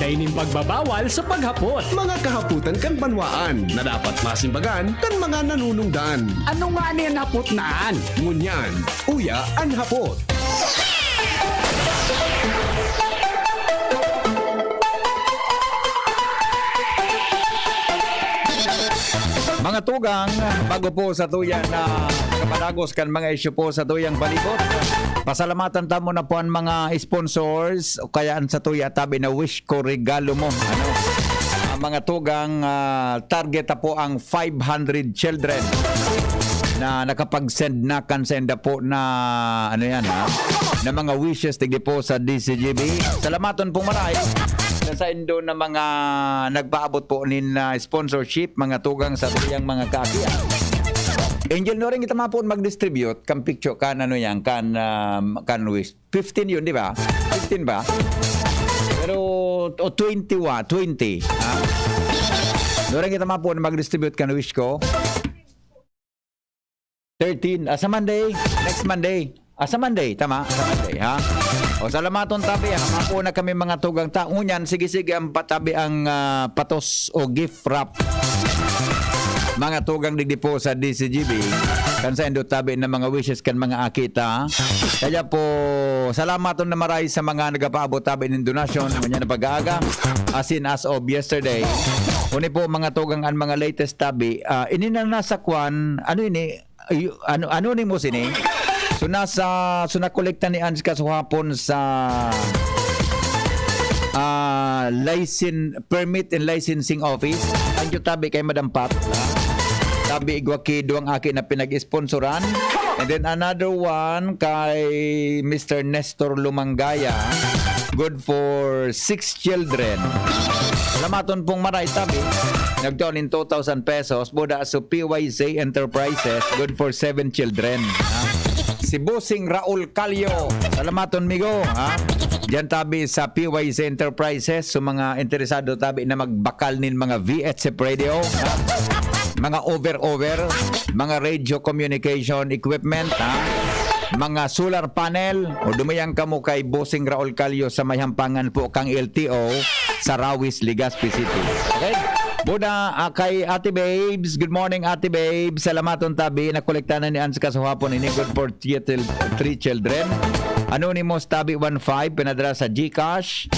Lainin pagbabawal sa paghapot. Mga kahaputan kan banwaan na dapat masimbagan kan mga nanunungdan. Ano nga niyan hapot naan? Ngunyan, uya ang hapot. Mga tugang, bago po sa tuyan na kapadagos kan mga isyu po sa tuyang balibot. Pasalamatan tamo na po ang mga sponsors o kaya sa tuya tabi na wish ko regalo mo. Ano? Ang mga tugang target na po ang 500 children na nakapag-send na kansenda po na ano yan ha, na mga wishes tigdi po sa DCGB. Salamaton po maray sa indo na mga nagpaabot po nin sponsorship, mga tugang sa tuyang mga kakiya. Angel no rin kita mapon mag-distribute kan picture kan ano yan kan wish 15 yun di ba? 15 ba? Pero o 20 ha? No rin kita mapon mag-distribute kan wish ko 13 sa Monday, next Monday. Sa Monday, tama? Sa Monday, ha? O salamaton tabi, ha? Mapo na kami mga tugang taong yan. Sige-sige ang patabi ang patos o gift wrap. Mga tugang digdi po sa DCGB. Kansa endo tabi na mga wishes kan mga akita. Kaya po, salamaton na maray sa mga nagapaabot tabi ng donasyon. Manya na pag-aaga. As in as of yesterday. Kuni po mga tugang ang mga latest tabi. Ininanasa kwan, ano ini? Ano ni mo sini? So nakolekta ni Ans kasuhapon sa permit and licensing office. Ang tabi kay Madam Pat. Tabi igwaki duwang aki na pinag-sponsoran. And then another one kay Mr. Nestor Lumangaya. Good for 6 children. Salamaton pong maray tabi. Nagtaon in 2,000 pesos. Buda sa PYC Enterprises. Good for 7 children. Si Bossing Raul Calio. Salamaton migo. Ha? Diyan tabi sa PYC Enterprises. So mga interesado tabi na magbakal nin mga VHF radio. Ha? Mga over-over. Mga radio communication equipment. Ha? Mga solar panel. O dumayang kamo kay Bossing Raul Calio sa mayhampangan po kang LTO sa Rawis, Legazpi City. Okay? Buda kay Ate Babes. Good morning Ate Babes. Salamaton tabi. Nakolekta na ni Ans kasuhapon ini good for 3 children. Anonymous tabi 15 pinadala sa GCash.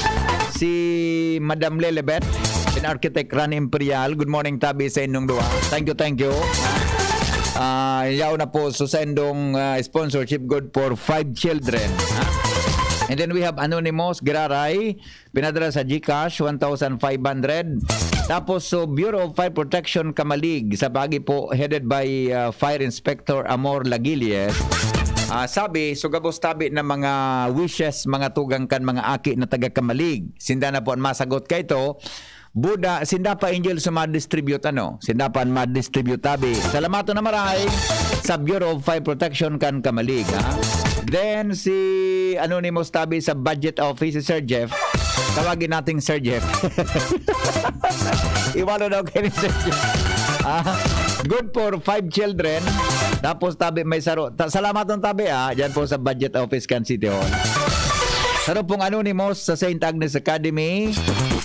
Si Madam Lelebet in Architect Ran Imperial. Good morning tabi sa inyong dua. Thank you. Yaw na po so sa indong sponsorship good for 5 children. And then we have Anonymous Giraray, pinadala sa GCash 1,500. Tapos so Bureau of Fire Protection Kamalig sa bagi po headed by Fire Inspector Amor Laguilles. Sabi sugabos tabi na mga wishes mga tugang kan mga aki na taga Kamalig. Sinda na po ang masagot kay to. Buda, sinda pa Angel sa ma-distribute Sinda pa ma-distribute tabi. Salamato na maray sa Bureau of Fire Protection kan Kamalig. Then si Anonymous tabi sa Budget Office si Sir Jeff. Tawagin nating Sir Jeff. Iwalo daw kayo ni Sir Jeff. Good for 5 children. Tapos tabi may saro. Salamaton tabi Diyan po sa Budget Office kan City Hall. Saro pong Anonymous sa St. Agnes Academy.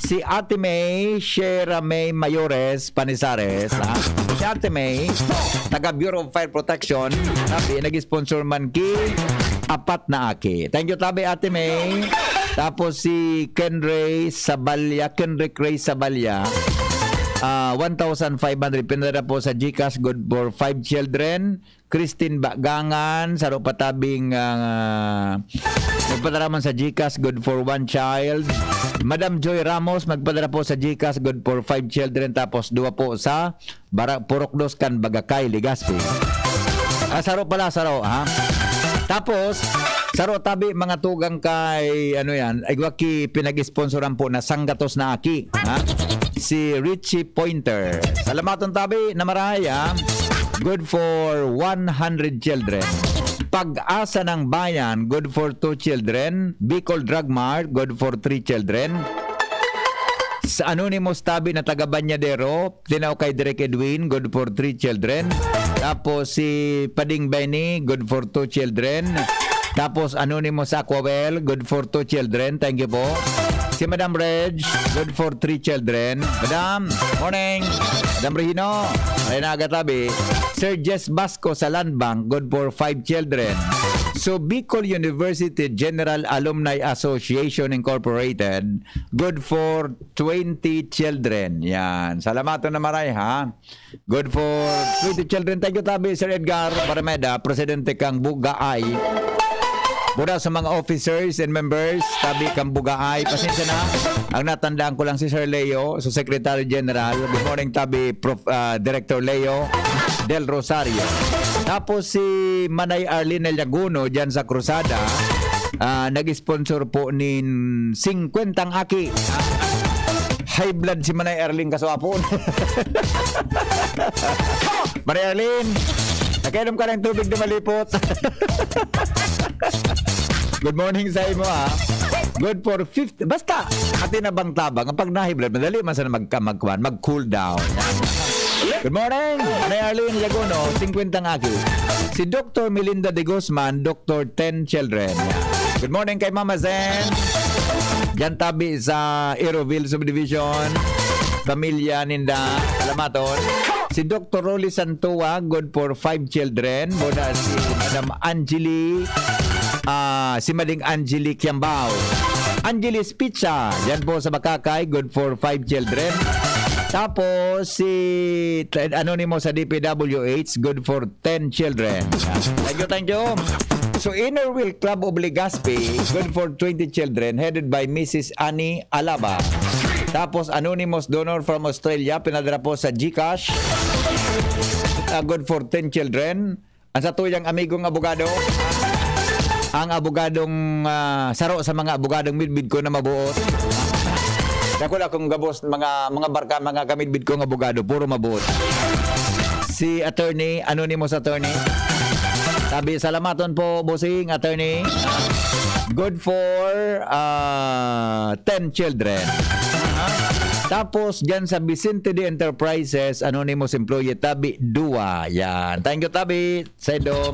Si Ate May, Shera May Mayores Panisares. Si Ate May, taga Bureau of Fire Protection. Tabi, nag-sponsor man ki 4 na aki. Thank you tabi Ate May. Tapos si Kenray Sabalya, Kenrick Ray Sabalya. 1,500 pinadala po sa GCash good for 5 children. Christine Bagangan saro patabing nagpadala man sa GCash good for 1 child. Madam Joy Ramos magpadala po sa GCash good for 5 children tapos 2 po sa Purokdos kan Bagakay Legazpi. Saro ha. Tapos saro tabi mga tugang kay igwaki pinag-sponsoran po na sanggatos na aki. Si Richie Pointer. Salamaton tabi na maraya. Good for 100 children. Pag-asa ng bayan, good for 2 children. Bicol Drug Mart, good for 3 children. Sa Anonymous tabi na taga Banyadero, tinaw kay Direk Edwin, good for 3 children. Tapos si Pading Benny, good for 2 children. Tapos Anonymous Aquawell, good for 2 children. Thank you po. Si Madam Reg, good for 3 children. Madam, morning. Madam Regino, ay nagatabi. Sir Jess Basco sa Land Bank, good for 5 children. So, Bicol University General Alumni Association Incorporated, good for 20 children. Yan. Salamato na maray, ha? Good for 20 children. Thank you, tabi, Sir Edgar Parameda, Presidente kang Bugaay. Mula sa mga officers and members, tabi kang Bugaay. Pasensya na. Ang natandaan ko lang si Sir Leo, so Secretary General. Good morning, tabi, Director Leo Del Rosario. Tapos si Manay Arlene Llaguno dyan sa Cruzada, nag-sponsor po ni 50 aki. High blood si Manay Arlene kaswapon. Manay Arlene, nakainom ka ng tubig na malipot. Good morning sa imo, ha. Good for 50. Basta, atin na bang tabang. Ang pag na-high blood, madali man sana mag-cool down. Good morning, Manay Arlene Llaguno, 50 aki. Si Dr. Melinda de Guzman, Dr. 10 children. Good morning kay Mama Zen. Diyan tabi sa Aeroville Subdivision. Pamilya Ninda, Alamaton. Si Dr. Rolly Santua, good for 5 children. Muna si Madam Angeli, si Mading Angeli Kiambao. Angelis Pizza, diyan po sa Bakakay, good for 5 children. Tapos si Anonymous sa DPWH, good for 10 children. Thank you. So Inner Wheel Club of Legazpi, good for 20 children, headed by Mrs. Annie Alaba. Tapos Anonymous Donor from Australia, pinadala po sa GCash, good for 10 children. Ang sa tuyang amigong abogado, ang abogadong saro sa mga abogadong midbid ko na mabuot. Dako na akong gabos, mga barka, mga kamidbid kong abogado, puro mabuot. Si attorney, Anonymous attorney. Sabi, salamaton po, bossing, attorney. Good for 10 children. Tapos, dyan sa Vicente de Enterprises, Anonymous employee, tabi, 2. Yan. Thank you, tabi. Sedom.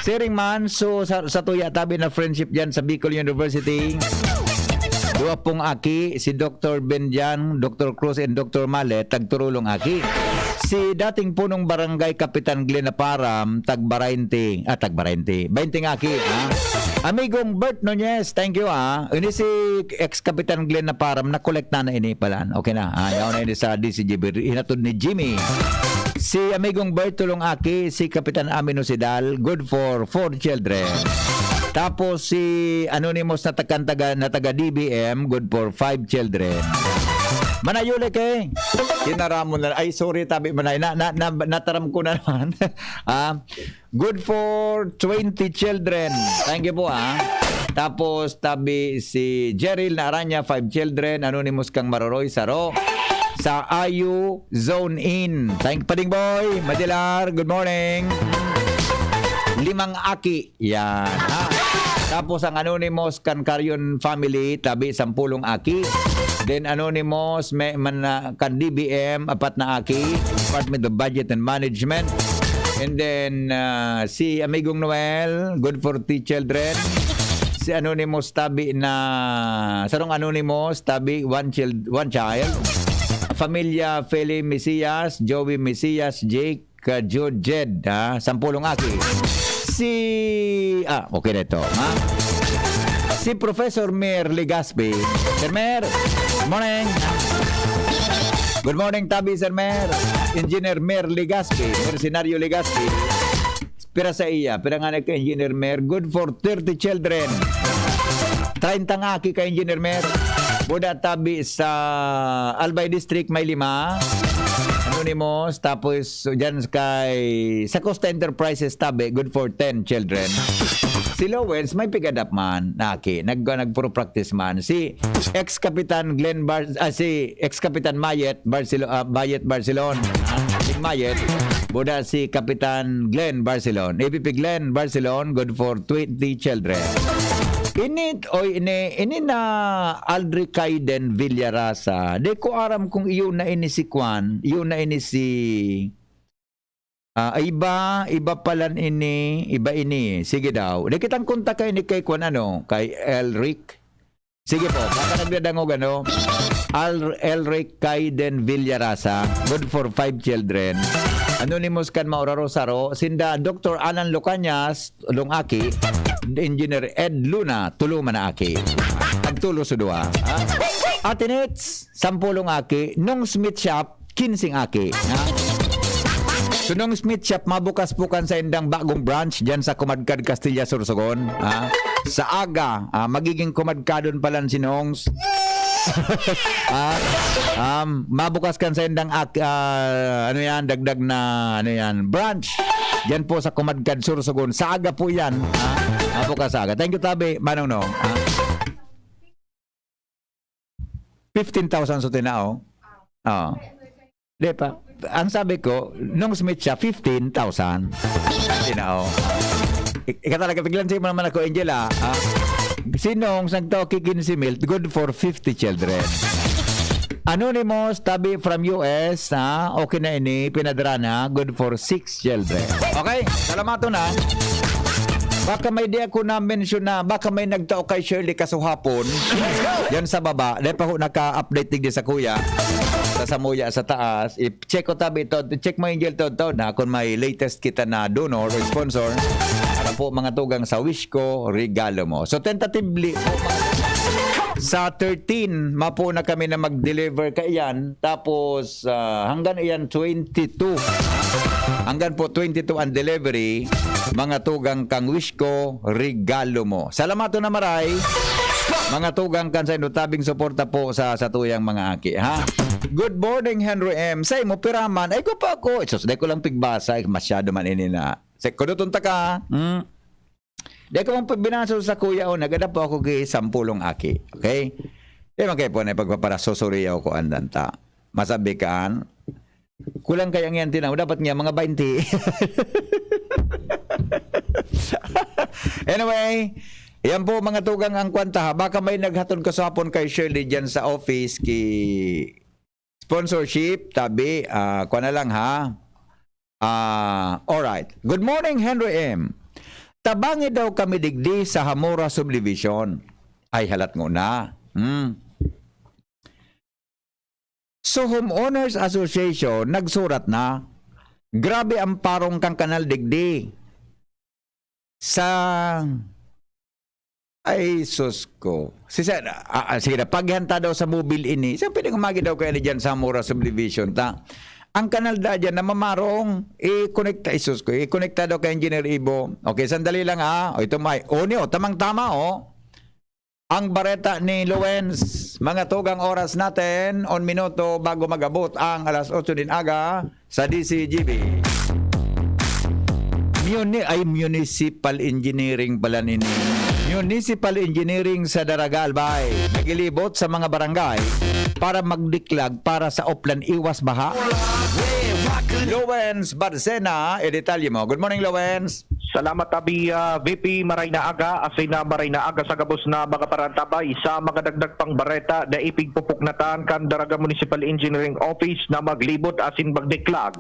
Siring man, so sa tuya, tabi na friendship dyan sa Bicol University. 2 pong aki, si Dr. Benjan, Dr. Cruz, and Dr. Malet, tagturulong aki. Si dating punong barangay Kapitan Glenn Aparam, tagbarente, 20 aki, ha? Amigong Bert Nunez, thank you, ha? Ini si ex-Kapitan Glenn Aparam, na-collect na ini pala. Okay na, ha? Yaw na ini sa DCGB, hinatod ni Jimmy. Si amigong Bert tulong aki, si Kapitan Amino Sidal, good for 4 children. Tapos si Anonymous na taga DBM, good for 5 children. Manayuli kay. Tinaramon na. Ay, sorry, tabi manay. Nataram ko na naman. Good for 20 children. Thank you po, ha. Tapos tabi si Jeril na Aranya, 5 children. Anonymous kang Maroroy Saro. Sa IU Zone In. Thank you, Pading Boy. Madilar, good morning. 5 aki. Yan, ha. Tapos ang Anonymous Kankaryon family, tabi 10 aki. Then Anonymous kan DBM, 4 na aki, Department of Budget and Management. And then si Amigong Noel, good for 3 children. Si Anonymous tabi na sarong Anonymous tabi 1 child. Familia Feli Mesias, Joey Mesias, Jake, Jude Jed, 10 aki. Okay na ito, ha? Si Professor Mer Legazpi. Sir Mer, good morning. Good morning, tabi, Sir Mer. Engineer Mer Legazpi, Mercenario Legazpi. Pira sa iya, pira nga ka Engineer Mer, good for 30 children. 30 aki ka Engineer Mer. Buda tabi sa Albay District, may 5. Anonymous, tapos dyan sa Costa Enterprises tabi, good for 10 children. Si Lowens, may pick up man, nagpuro practice man. Si ex-Kapitan si ex-Kapitan Mayet, Barcelona. Mayet, buda si Kapitan Glenn Barcelona. APP Glenn Barcelona, good for 20 children. Ini na Aldrich Kaiden Villarasa. De ko aram kung iyon na ini si Kwan, iyon na ini si iba palan ini, iba ini. Sige daw. De kitang kontak kay ni kay Kwan kay Elric. Sige po, baka nagdadangog ano. Elric Kaiden Villarasa, good for 5 children. Anonymous kan Maura Rosaro, sinda Dr. Alan Lucanyas, Lungaki, Engineer Ed Luna, Tuluman na aki. Agtulo sa dua. Atinits, 10 aki, nung Smith Shop, 15 aki. Ha? So nung Smith Shop, mabukas-bukan sa indang bagong branch dyan sa Kumadkad, Castilla, Sorsogon. Ha? Sa aga, magiging kumadkadon pala si Nongs. Mabukas kan sa indang ano yan, dagdag na ano yan, branch. Diyan po sa Kumadkad, Sorsogon. Sa aga po yan. Mabukas sa aga. Thank you, Tabi. Manong no. 15,000 sa tinao. Di pa. Ang sabi ko, nung Smith siya, 15,000. Tinao. Ikatalaga, tiglan siya naman ako, Angela. Sinong nagtawag 15 mil, good for 50 children. Anonymous, Tabi from US, okay na ini, pinadara na, good for 6 children. Okay, salamato na. Baka may di ako na-mention na, baka may nagtao kay Shirley kasuhapon. Yan sa baba, dahil pa ako naka-update din sa kuya. Sa Samuya sa taas. I-check ko Tabi ito, check mo Angel to na kung may latest kita na donor o sponsor. Para po mga tugang sa wish ko, regalo mo. So tentatively, sa 13, mapo na kami na mag-deliver ka iyan. Tapos hanggang iyan 22. Hanggang po 22 ang delivery. Mga tugang kang wish ko, regalo mo. Salamato na maray. Mga tugang kan sa inutabing suporta po sa tuyang mga aki. Ha? Good morning, Henry M. Say mo, piraman. Ay ko pa ako. Isos, di ko lang pigbasa. Masyado man ini na. Say, kudutunta ka. Di ko mong binasa sa kuya o nagada po ako kay 10 aki. Okay? Di man kayo po na pagpaparasosuriyaw ko andanta. Masabi kaan. Kulang kayang yan tinaw. Dapat nga mga 20. Anyway, yan po mga tugang ang kwanta ha. Baka may naghatod kasapon kay Shirley dyan sa office sponsorship, Tabi, kuha na lang ha. Alright. Good morning, Henry M. Tabangi daw kami digdi sa Hamora Subdivision. Ay, halat ngo na. So, Homeowners Association, nagsurat na, grabe ang parong kang kanal digdi. Ay, sus ko. Sige na, paghanta daw sa mobile ini. Saan pwede kumagi daw kayo dyan sa Hamora Subdivision, ta? Ang kanal da dyan na mamarong, i-connecta daw kay Engineer Ibo. Okay, sandali lang ha. O, ito may, tamang-tama Ang bareta ni Lowens, mga tugang oras natin, 1 minuto bago magabot ang alas 8 din aga sa DCGB. Municipal Engineering pala nini. Municipal Engineering sa Daraga Albay. Nagilibot sa mga barangay para magdiklag para sa Oplan Iwas Baha. Lowens Barsena, detalye mo. Good morning, Lowens. Salamat Tabi, VP Maray na Aga, asay na Maray na Aga sa gabos na mga parantabay sa mga dagdag pang bareta na ipigpupuknatan kan Daraga Municipal Engineering Office na maglibot asin magdiklag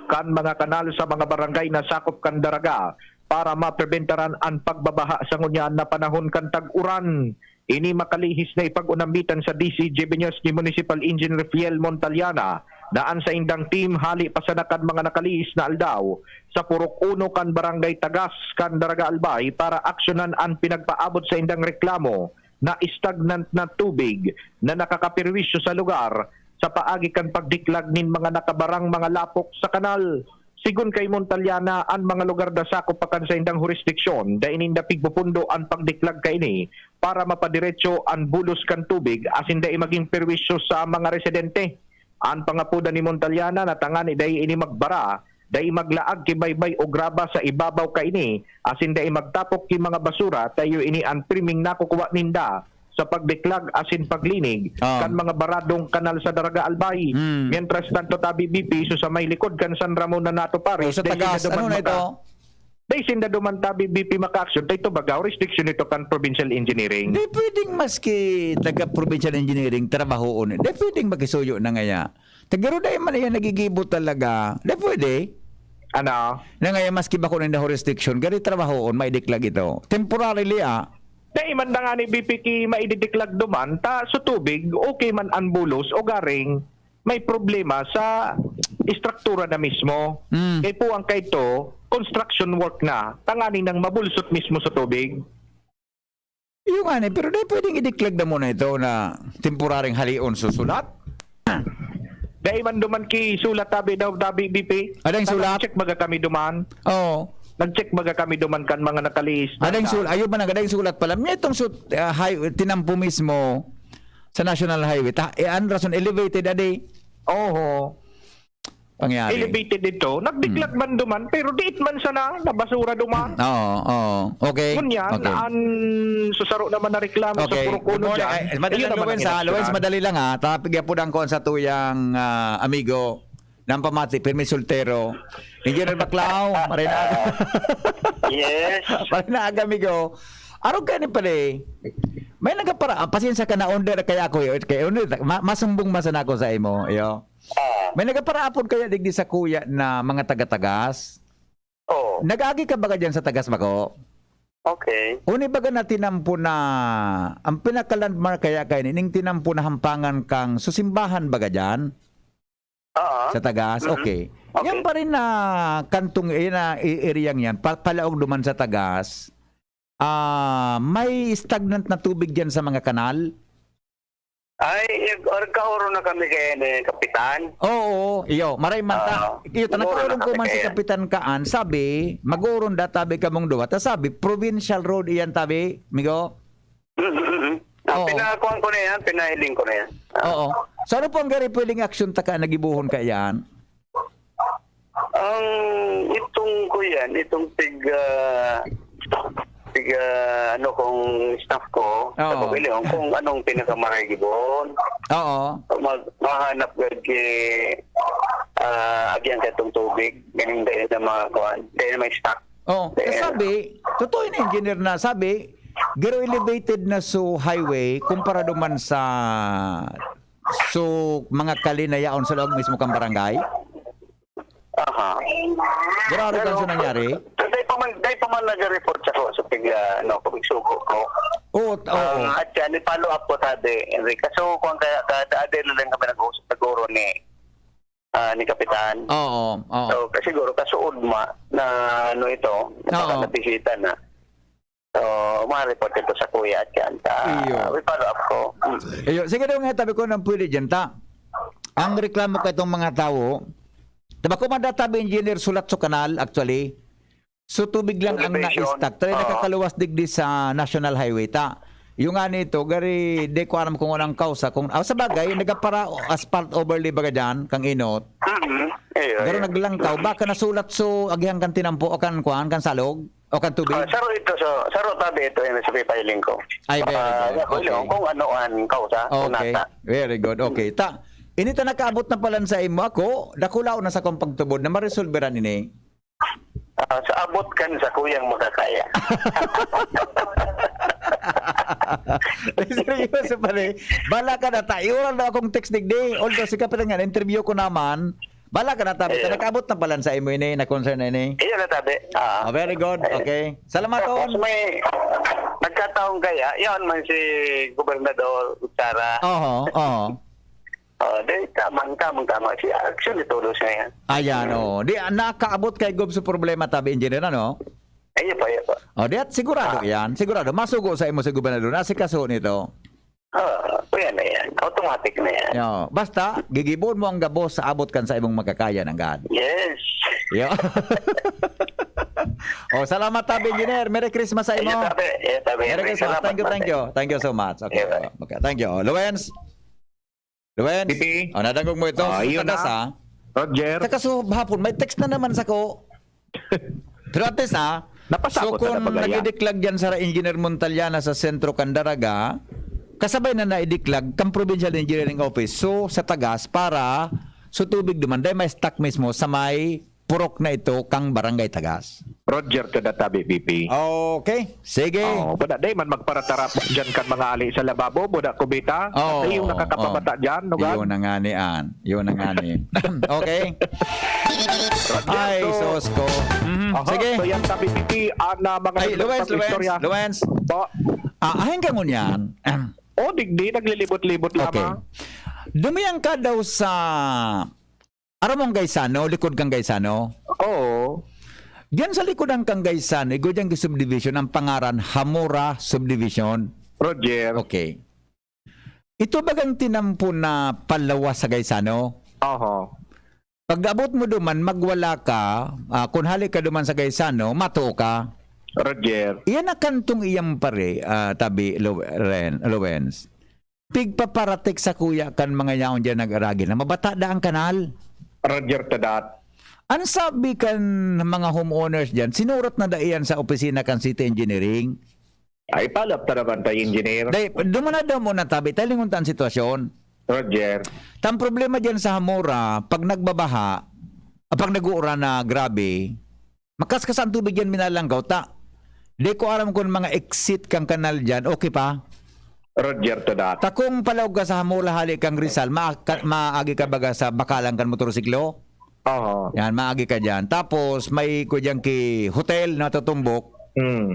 kan mga kanal sa mga barangay na sakop kan Daraga para mapreventaran ang pagbabaha sa ngunyan na panahon kan tag-uran. Ini makalihis na ipag-unambitan sa DCGB News ni Municipal Engineer Fiel Montaliana daan sa indang team hali pasanakan mga nakalihis na aldaw sa Purok 1 kan Barangay Tagas kan Daraga Albay para aksyonan ang pinagpaabot sa indang reklamo na stagnant na tubig na nakakapirwisyo sa lugar sa paagi kan pagdiklag nin mga nakabarang mga lapok sa kanal. Sigun kay Montaliana, ang mga lugar na sakop pakan sa indang jurisdiksyon da ininda pigpupundo ang pagdiklag kay ini para mapadiretso ang bulos kan tubig asin da maging perwisyo sa mga residente. Ang pangapuda ni Montaliana na tangani day ini magbara, day maglaag kibaybay o graba sa ibabaw kay ini asin day magtapok ki mga basura tayo ini ang priming nakukuha ninda sa pagdiklag asin paglinig kan mga baradong kanal sa Daraga Albay. Mientras tanto Tabi BP so sa may likod kan San Ramon na nato Paris. Sa tagas, ano na ito? Day sinda duman Tabi BP maka-action. Ito baga, restriction ito kan Provincial Engineering. Di pwedeng maski taga-Provincial Engineering trabahoon. Di pwedeng magisuyo na ngaya. Tagaro na man yan nagigibot talaga. Di pwede. Ano? Na ngaya maski ba ko na jurisdiction, gari trabahoon, may diklag ito. Temporarily Dahil man na nga ni BPK maididiklag duman, ta sa tubig, okay man ang bulos o garing, may problema sa istruktura na mismo. Kaya po ang kaito, construction work na, tanganin ng mabulsot mismo sa tubig. Yung ani, pero dahil pwedeng idiklag na muna ito na temporaring halion susulat. Dahil man duman ki sulat tabi daw tabi BP. Adang sulat? Nag-check baga kami duman. Oo. Nag-check baga kami duman kan mga nakalis. Adang sulat, ayun man ang sulat pala. May itong tinampo mismo sa National Highway. Ang rason elevated adi. Oo. Pangyari. Elevated dito. Nagdiklag man duman, pero diit man sana, nabasura duman. Oo. Okay. Kunyan, Okay. ang susaro naman na reklamo sa Okay. puro kuno dyan. Madali lang, Luwens, madali lang ha. Tapigya po lang ko sa tuyang amigo ng pamati, Permis Soltero. Engineer Baclao, marinaga. Yes. Marinaga, amigo. Araw ka ni pala may nagapara, pasensya ka na under kaya ako, kaya masumbong masana ko sa imo, yo. May nagaparaapon kaya digdi sa kuya na mga taga-tagas. Oh, Nag-agi ka ba dyan sa tagas bako? okay. Uni baga na tinampo na ang pinaka-landmark kaya kayo ning tinampo na hampangan kang susimbahan baga dyan sa tagas? Okay. Okay. Yan pa rin na kantong na area yan, palaog duman sa tagas. May stagnant na tubig dyan sa mga kanal? Ay, kahuro na kami kay ni Kapitan. Oo, iyo, maray man ta. Iyo, nagkaroon ko man si Kapitan Kaan, sabi, mag-uron da tabi ka mong duwa. Ta sabi, provincial road iyan tabi, migo? Oo. Pinakuhan ko na yan, pinahiling ko na yan. Oo. So ano po ang gari pwedeng aksyon ta ka, nagibuhon ka yan? Ang itong ko yan, itong ano kong staff ko sa Oo. pabiling kung anong pinakamarigibon. Oo. Mahanap gad kay agyan ka itong tubig. Ganing dahil na mga kuhan. Dahil na may stock. Oo. Kasi sabi, totoo yung engineer na sabi, gero elevated na so highway kumpara duman sa mga kalinayaon sa loob mismo kang barangay. Aha. Garo kan sa nangyari? Dahil pa man nag-report sa pagsuko ko. Oo. At yan, i-follow up ko sabi, Enrique. So, kung kada-adel lang kami nag-usap naguro ni Kapitan. Oo. So, kasi siguro kasuod na ano ito, nakakabisita na. So, ma-report ito sa kuya at yan. I-follow up ko. Ayo, sige daw nga tabi ko nang pwede dyan ta. Ang reklamo ka itong mga tao, diba kung mandatabi engineer sulat sa kanal actually, so tubig lang ang na-stack. Try nakakaluwas digdi sa National Highway ta. Yung nga nito, gari, di ko alam kung anong kausa. Sa bagay, nagapara asphalt overlay baga dyan, kang inot. Garo naglangkaw, baka nasulat so agyang kan tinampo o kan kuhan, kan salog, o kan tubig. Saro tabi ito yung sa piling ko. Ay, very good. Okay. Kung ano-an kausa, Okay, very good. Okay, ta. Inita nakaabot na pala sa imo ako, dakulaw na sa kong pagtubod na maresolveran ini. Sa abot kan sa kuyang makakaya. Seryoso pala. Bala ka na tayo. Iuran na akong text digdi. Although si Kapitan nga, interview ko naman. Bala ka na tabi. Nakaabot na pala sa imo ini, na concern na ini. Iyan na tabi. Very good. Okay. Salamat Tapos on. may nagkataong kaya, yan man si Gobernador Sara. Oo. Di tama si action itulos na yan. Ayan, Di, nakaabot kay Gob sa problema tabi, engineer, ano? Ayun pa. Di at sigurado yan. Sigurado. Masugo sa imo si Gobernador. Asikaso nito. Yan na yan. Automatic na yan. Basta, gigibon mo ang gabos sa abot kan sa imong magkakaya ng God. Yes. Yo. Salamat tabi, engineer. Merry Christmas sa imo. Ayun tabi. Merry Christmas. Thank you. Thank you so much. Okay. Okay. Thank you. Luwens. Pipi. Nadangog mo ito. Ayun Tadas, na. Roger. Sa kaso hapon, may text na naman sa ko. Pero at least Napasabot so kung na bagaya. nagidiklag dyan sa Engineer Montaliana sa Sentro Candaraga, kasabay na naidiklag kang Provincial Engineering Office so sa tagas para so tubig duman dahil may stock mismo sa may purok na ito kang Barangay Tagas. Roger to tabi BP. Okay, sige. Boda day man magparatarap dyan kan mga ali sa lababo, boda kubita. Ay yung nakakapamata dyan, no gan? Yun ang ngani. Okay. Roger, Ay, sos ko. Sige. So yan tabi BP, mga Ay, Luwens. istorya. Luwens. Po. Ahin ka ngunyan. O, digdi, naglilibot-libot Okay. lamang. Dumiyang ka daw sa Aramong Gaisano, likod kang Gaisano. Oo. Diyan sa likod ng kang Gaisano, diyan ka subdivision, ang pangaran Hamura Subdivision. Roger. Okay. Ito bagang tinampo na palawas sa Gaisano? Oho. Pag abot mo duman, magwala ka, kung halik ka duman sa Gaisano, mato ka. Roger. Iyan na kantong iyang pare, tabi, Lowens. Pigpaparatik sa kuya kan mga yaon dyan nag-aragi na mabata da ang kanal. Roger to that. Ang sabi kan mga homeowners dyan, sinurat na da iyan sa opisina kan City Engineering. Ay, palap ta naman tayo, engineer. Dahil, dumana daw mo na tabi, talinguntan sitwasyon. Roger. Tang problema dyan sa Hamura, pag nagbabaha, pag nag-uura na grabe, makaskas ang tubig yan minalanggaw, ta. Di ko aram kung mga exit kang kanal dyan, okay pa? Roger to that. Takong palaw ka sa Hamura, halik kang Rizal, maagi ka baga sa bakalang kan motorsiklo? Oho. Yan, maagi ka dyan. Tapos, may kudyang ki hotel na tutumbok.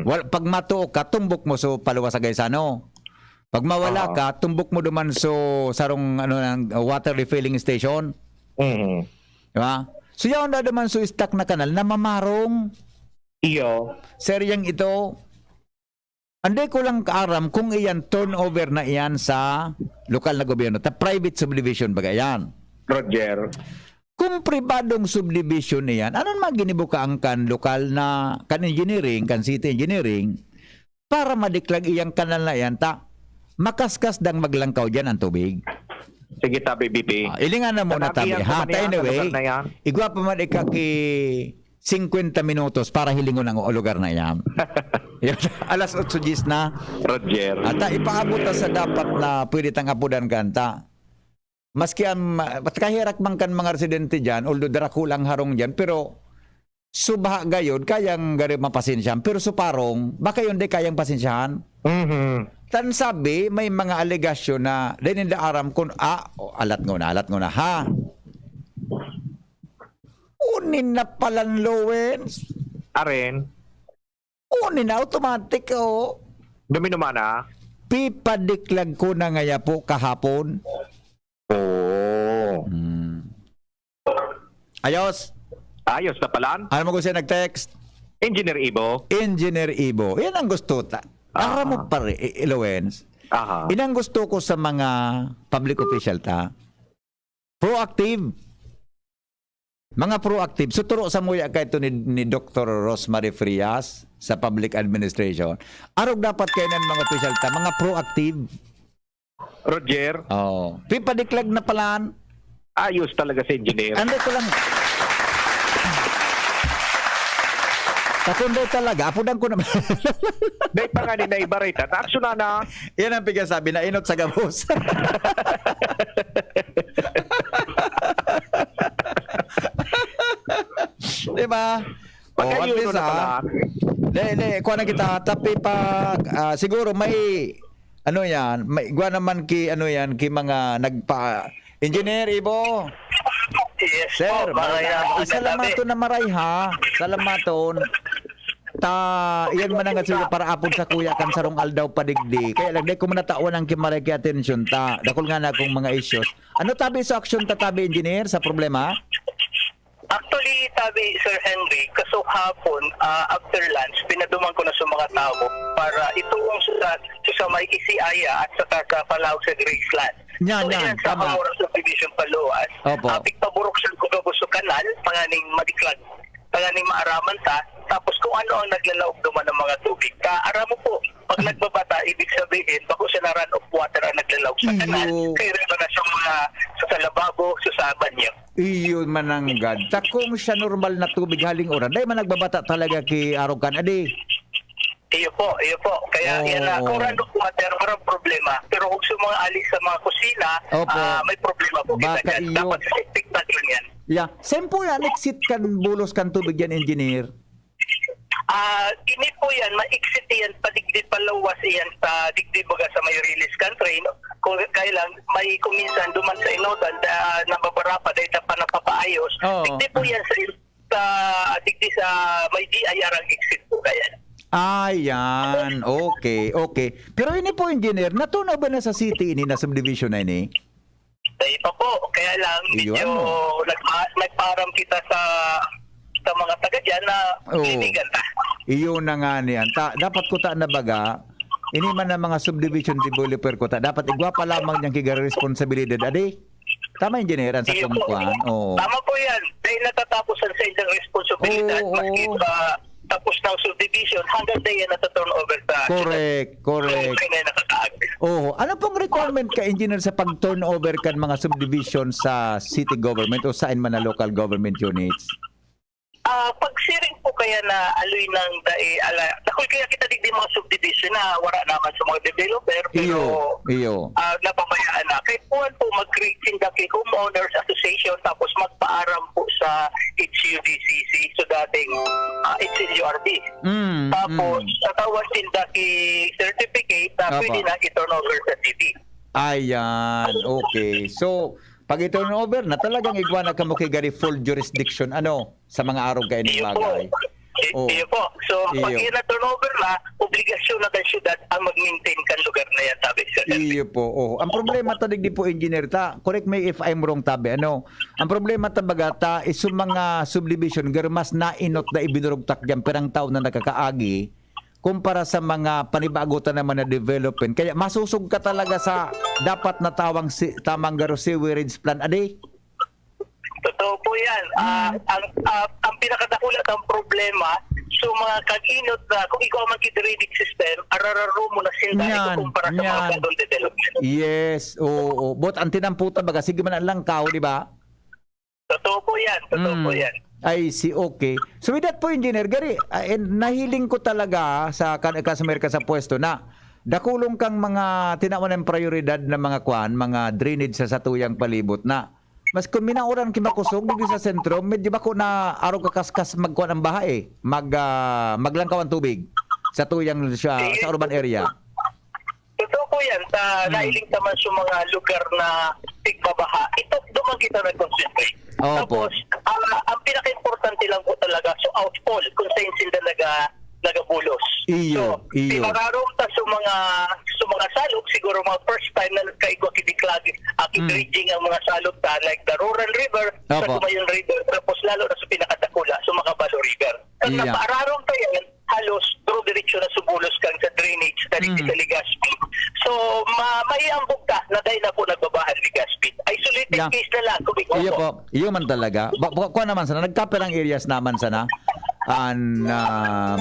Pag matuo ka, tumbok mo so palawa sa Gaisano. Pag mawala ka, tumbok mo duman so sarong water refilling station. Diba? So, yaon na duman so stock na kanal na mamarong. Iyo. Seryang ito, anday ko lang kaaram kung iyan turnover na iyan sa lokal na gobyerno. Ta private subdivision baga yan. Roger. Kung pribadong subdivision niyan, anon maginibukaan kan lokal na kan engineering, kan city engineering, para madiklag iyang kanal na yan, ta makaskas dang maglangkaw dyan ang tubig. Sige tabi, BP. Ilingan na muna tabi, ha? Anyway, igwa pa man ikaki 50 minutos para hilingon ang lugar na yan. Alas 8:10 na. Roger. At ipaabot na sa dapat na pwede tang apudan kanta. Maski ang kahirak man kan mga residente dyan, although darakulang harong dyan, pero subha gayod, kayang gari mapasensyahan. Pero suparong, baka yun di kayang pasensyahan. Tan sabi, may mga alegasyon na din aram kung, alat ngo na, ha? Unin na palan Lowens. Aren. Unin na automatic, Dumi naman Pipadiklag ko na ngaya po kahapon. Oo. Ayos. Ayos na palan. Ano mo gusto nag-text? Engineer Ibo. Engineer Ibo. Yan ang gusto ta. Para mo pare, Lowens. Aha. Yan ang gusto ko sa mga public official ta. Proactive. Mga proactive. Suturo sa muya ka ito ni Dr. Rosemary Frias sa public administration. Arog dapat kayo ng mga official ta. Mga proactive. Roger. Pipadiklag na palan. Ayos talaga si engineer. Ando ko lang. Takunday talaga. Apudan ko naman. Day pa nga ni na ibarita. Aksyon na. Yan ang pigasabi na inot sa gabos. Diba? Pagkayuno na pala. Kuha na kita. Tapi pa, siguro may, ano yan, may, gwa naman ki, ano yan, ki mga Engineer Ibo. Yes, Sir, po, salamaton na maray ha. Salamaton. Iyan man nga siguro para apod sa kuya kan sarong aldaw padigdi. Kaya lagday ko manatawan ang kimaray ki atensyon ta. Dakol nga na akong mga issues. Ano tabi sa action tatabi engineer sa problema? Actually, sabi Sir Henry, kaso hapon, after lunch, pinaduman ko na sa mga tao para ituong sa may Isiaya at saka sa Palau sa Graceland. Yan, Sa tama. Hamura Subdivision Paluas. Opo. Pigpaburok sa Kugabuso Kanal, panganing madiklag, panganing maaraman ta, tapos kung ano ang naglalaog duman ng mga tubig. Aramo po, pag nagbabata, ibig sabihin, bako sa run of water ang naglalaog sa kanal, kaya rin na sa mga sa lababo, sa banyo. Iyon mananggad. Takong siya normal na tubig haling oras. Dahil man nagbabata talaga ki Arogan. Adi. Iyo po. Kaya yan na, kung run of water, marang problema. Pero kung sa mga alis sa mga kusina, may problema po. Baka iyo. Dapat sa septic tank lang yan. Yeah. Sempo yan, exit kan bulos kan tubig yan, engineer. Ini po yan, ma-exit yan, padigdid palawas yan sa digdid baga sa may release country. No? Kung kailan, may kuminsan duman sa inodan, nababara pa, dahil pa napapaayos. Oo. Digdid po yan sa digdid sa may DIR ang exit po kaya. Ayan, okay. Pero ini po, engineer, natunaw ba na sa city ini na subdivision na ini? Dahil pa po, kaya lang medyo Iyon, no? nagparam kita sa mga taga dyan na Oo. linigan ta. Iyon na nga niyan. Dapat ko ta na baga, ini man na mga subdivision developer ko ta, dapat igwapa lamang niyang kiga responsibilidad. Adi? Tama, engineer, sa Iyo po. kumkuhan. Oo. Tama po yan. Dahil natatapusan sa inyong responsibilidad, Oo. maski pa tapos ng subdivision, hanggang dahil yan nataturnover sa Correct. na nakakaag. Oh, ano pong requirement ka, engineer, sa pag-turnover kan mga subdivision sa city government o saan man na local government units? Pag siring po kaya na aloy ng dahil kaya kita digdi mga subdivision na wala naman sa mga developer pero Iyo. napabayaan na. Kaya po mag-create sinda kay homeowners association tapos magpaaram po sa HUDCC so dating HCURB. Tapos tatawag sinda kay certificate na Apa. pwede na i-turnover sa city. Ayan, okay. So, pag i-turnover na talagang igwana ka mo kay gari full jurisdiction sa mga araw kayo ng Iyo po. bagay. Oh. Iyo po. So, pag Iyo. yan na turnover na, obligasyon na ng syudad ang mag-maintain kan lugar na yan, sabi sa Iyo po. Oh. Ang problema ta digdi po, engineer, correct me if I'm wrong, tabi. Ang problema ta baga ta is yung mga subdivision garmas na inot na ibinurugtak dyan perang tao na nakakaagi kumpara sa mga panibagutan naman na development. Kaya masusog ka talaga sa dapat na tamang garo sewerage plan. Adi? Totoo po yan. Ang pinakadakulat ang problema, so mga kag-inot na kung ikaw ang mag-drainage system, arararo mo na sila ito kumpara sa mga gandong development. Yes, oo. But ang tinamputan baga, sige man ang langkaw, di ba? Totoo po yan. Totoo po yan. I see, okay. So with that po, engineer, gari, nahiling ko talaga sa customer ka sa pwesto na dakulong kang mga tinawan ng prioridad na mga mga drainage sa satuyang palibot na mas kung minauran kimakusog dito sa sentro, medyo ba ko na araw kakaskas magkuhan ang bahay maglangkaw ang tubig sa tuyang sa urban area. Totoo po yan. Nailing naman sa mga lugar na tigbabaha. Ito, doon kita nag-concentrate. Opo. Tapos, ang pinaka-importante lang po talaga, so outfall, kung saan sila nagabulos. Iyo. Pinararong ta sa mga salog, siguro mga first time na nagkaigwa kidiklag, dredging ang mga salog ta, like the Rural River, sa Opo. Tumayon River, tapos lalo na sa pinakatakula, sa Makabalo River. Kasi Iya. napaararong ta yan, halos diretso na subulos kang sa drainage sa Legazpi. So, maiambog ka na dahil na po nagbabahan Legazpi. Isolated Yeah. case na lang. Kung ikaw Iyo po. po. Iyo man talaga. Kuha naman sana. Nagkaperang areas naman sana.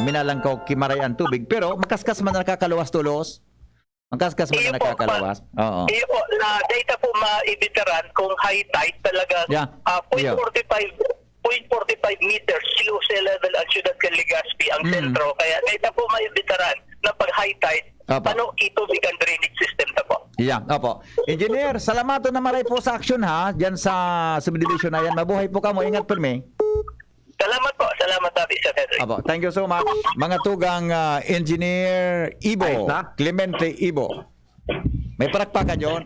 Minalangkaw kimaray ang tubig. Pero makaskas man na nakakaluwas-tulos. Makaskas man Iyo na po, nakakaluwas. Oo. Iyo po, na data po maibitaran kung high tide talaga. Yeah. 0.45 meters below sea level ang siyudad ng Legazpi, ang sentro. Kaya data po maibitaran na pag high tide, Opo. ano itubig ang drainage system na po. Yeah, opo. Engineer, salamat na maray po sa action ha. Diyan sa subdivision na yan. Mabuhay po ka mo. Ingat po me. Salamat po. Salamat Tabi sa Henry. Opo. Thank you so much. Mga tugang Engineer Ibo. Ayos na. Clemente Ibo. May parakpakan yun.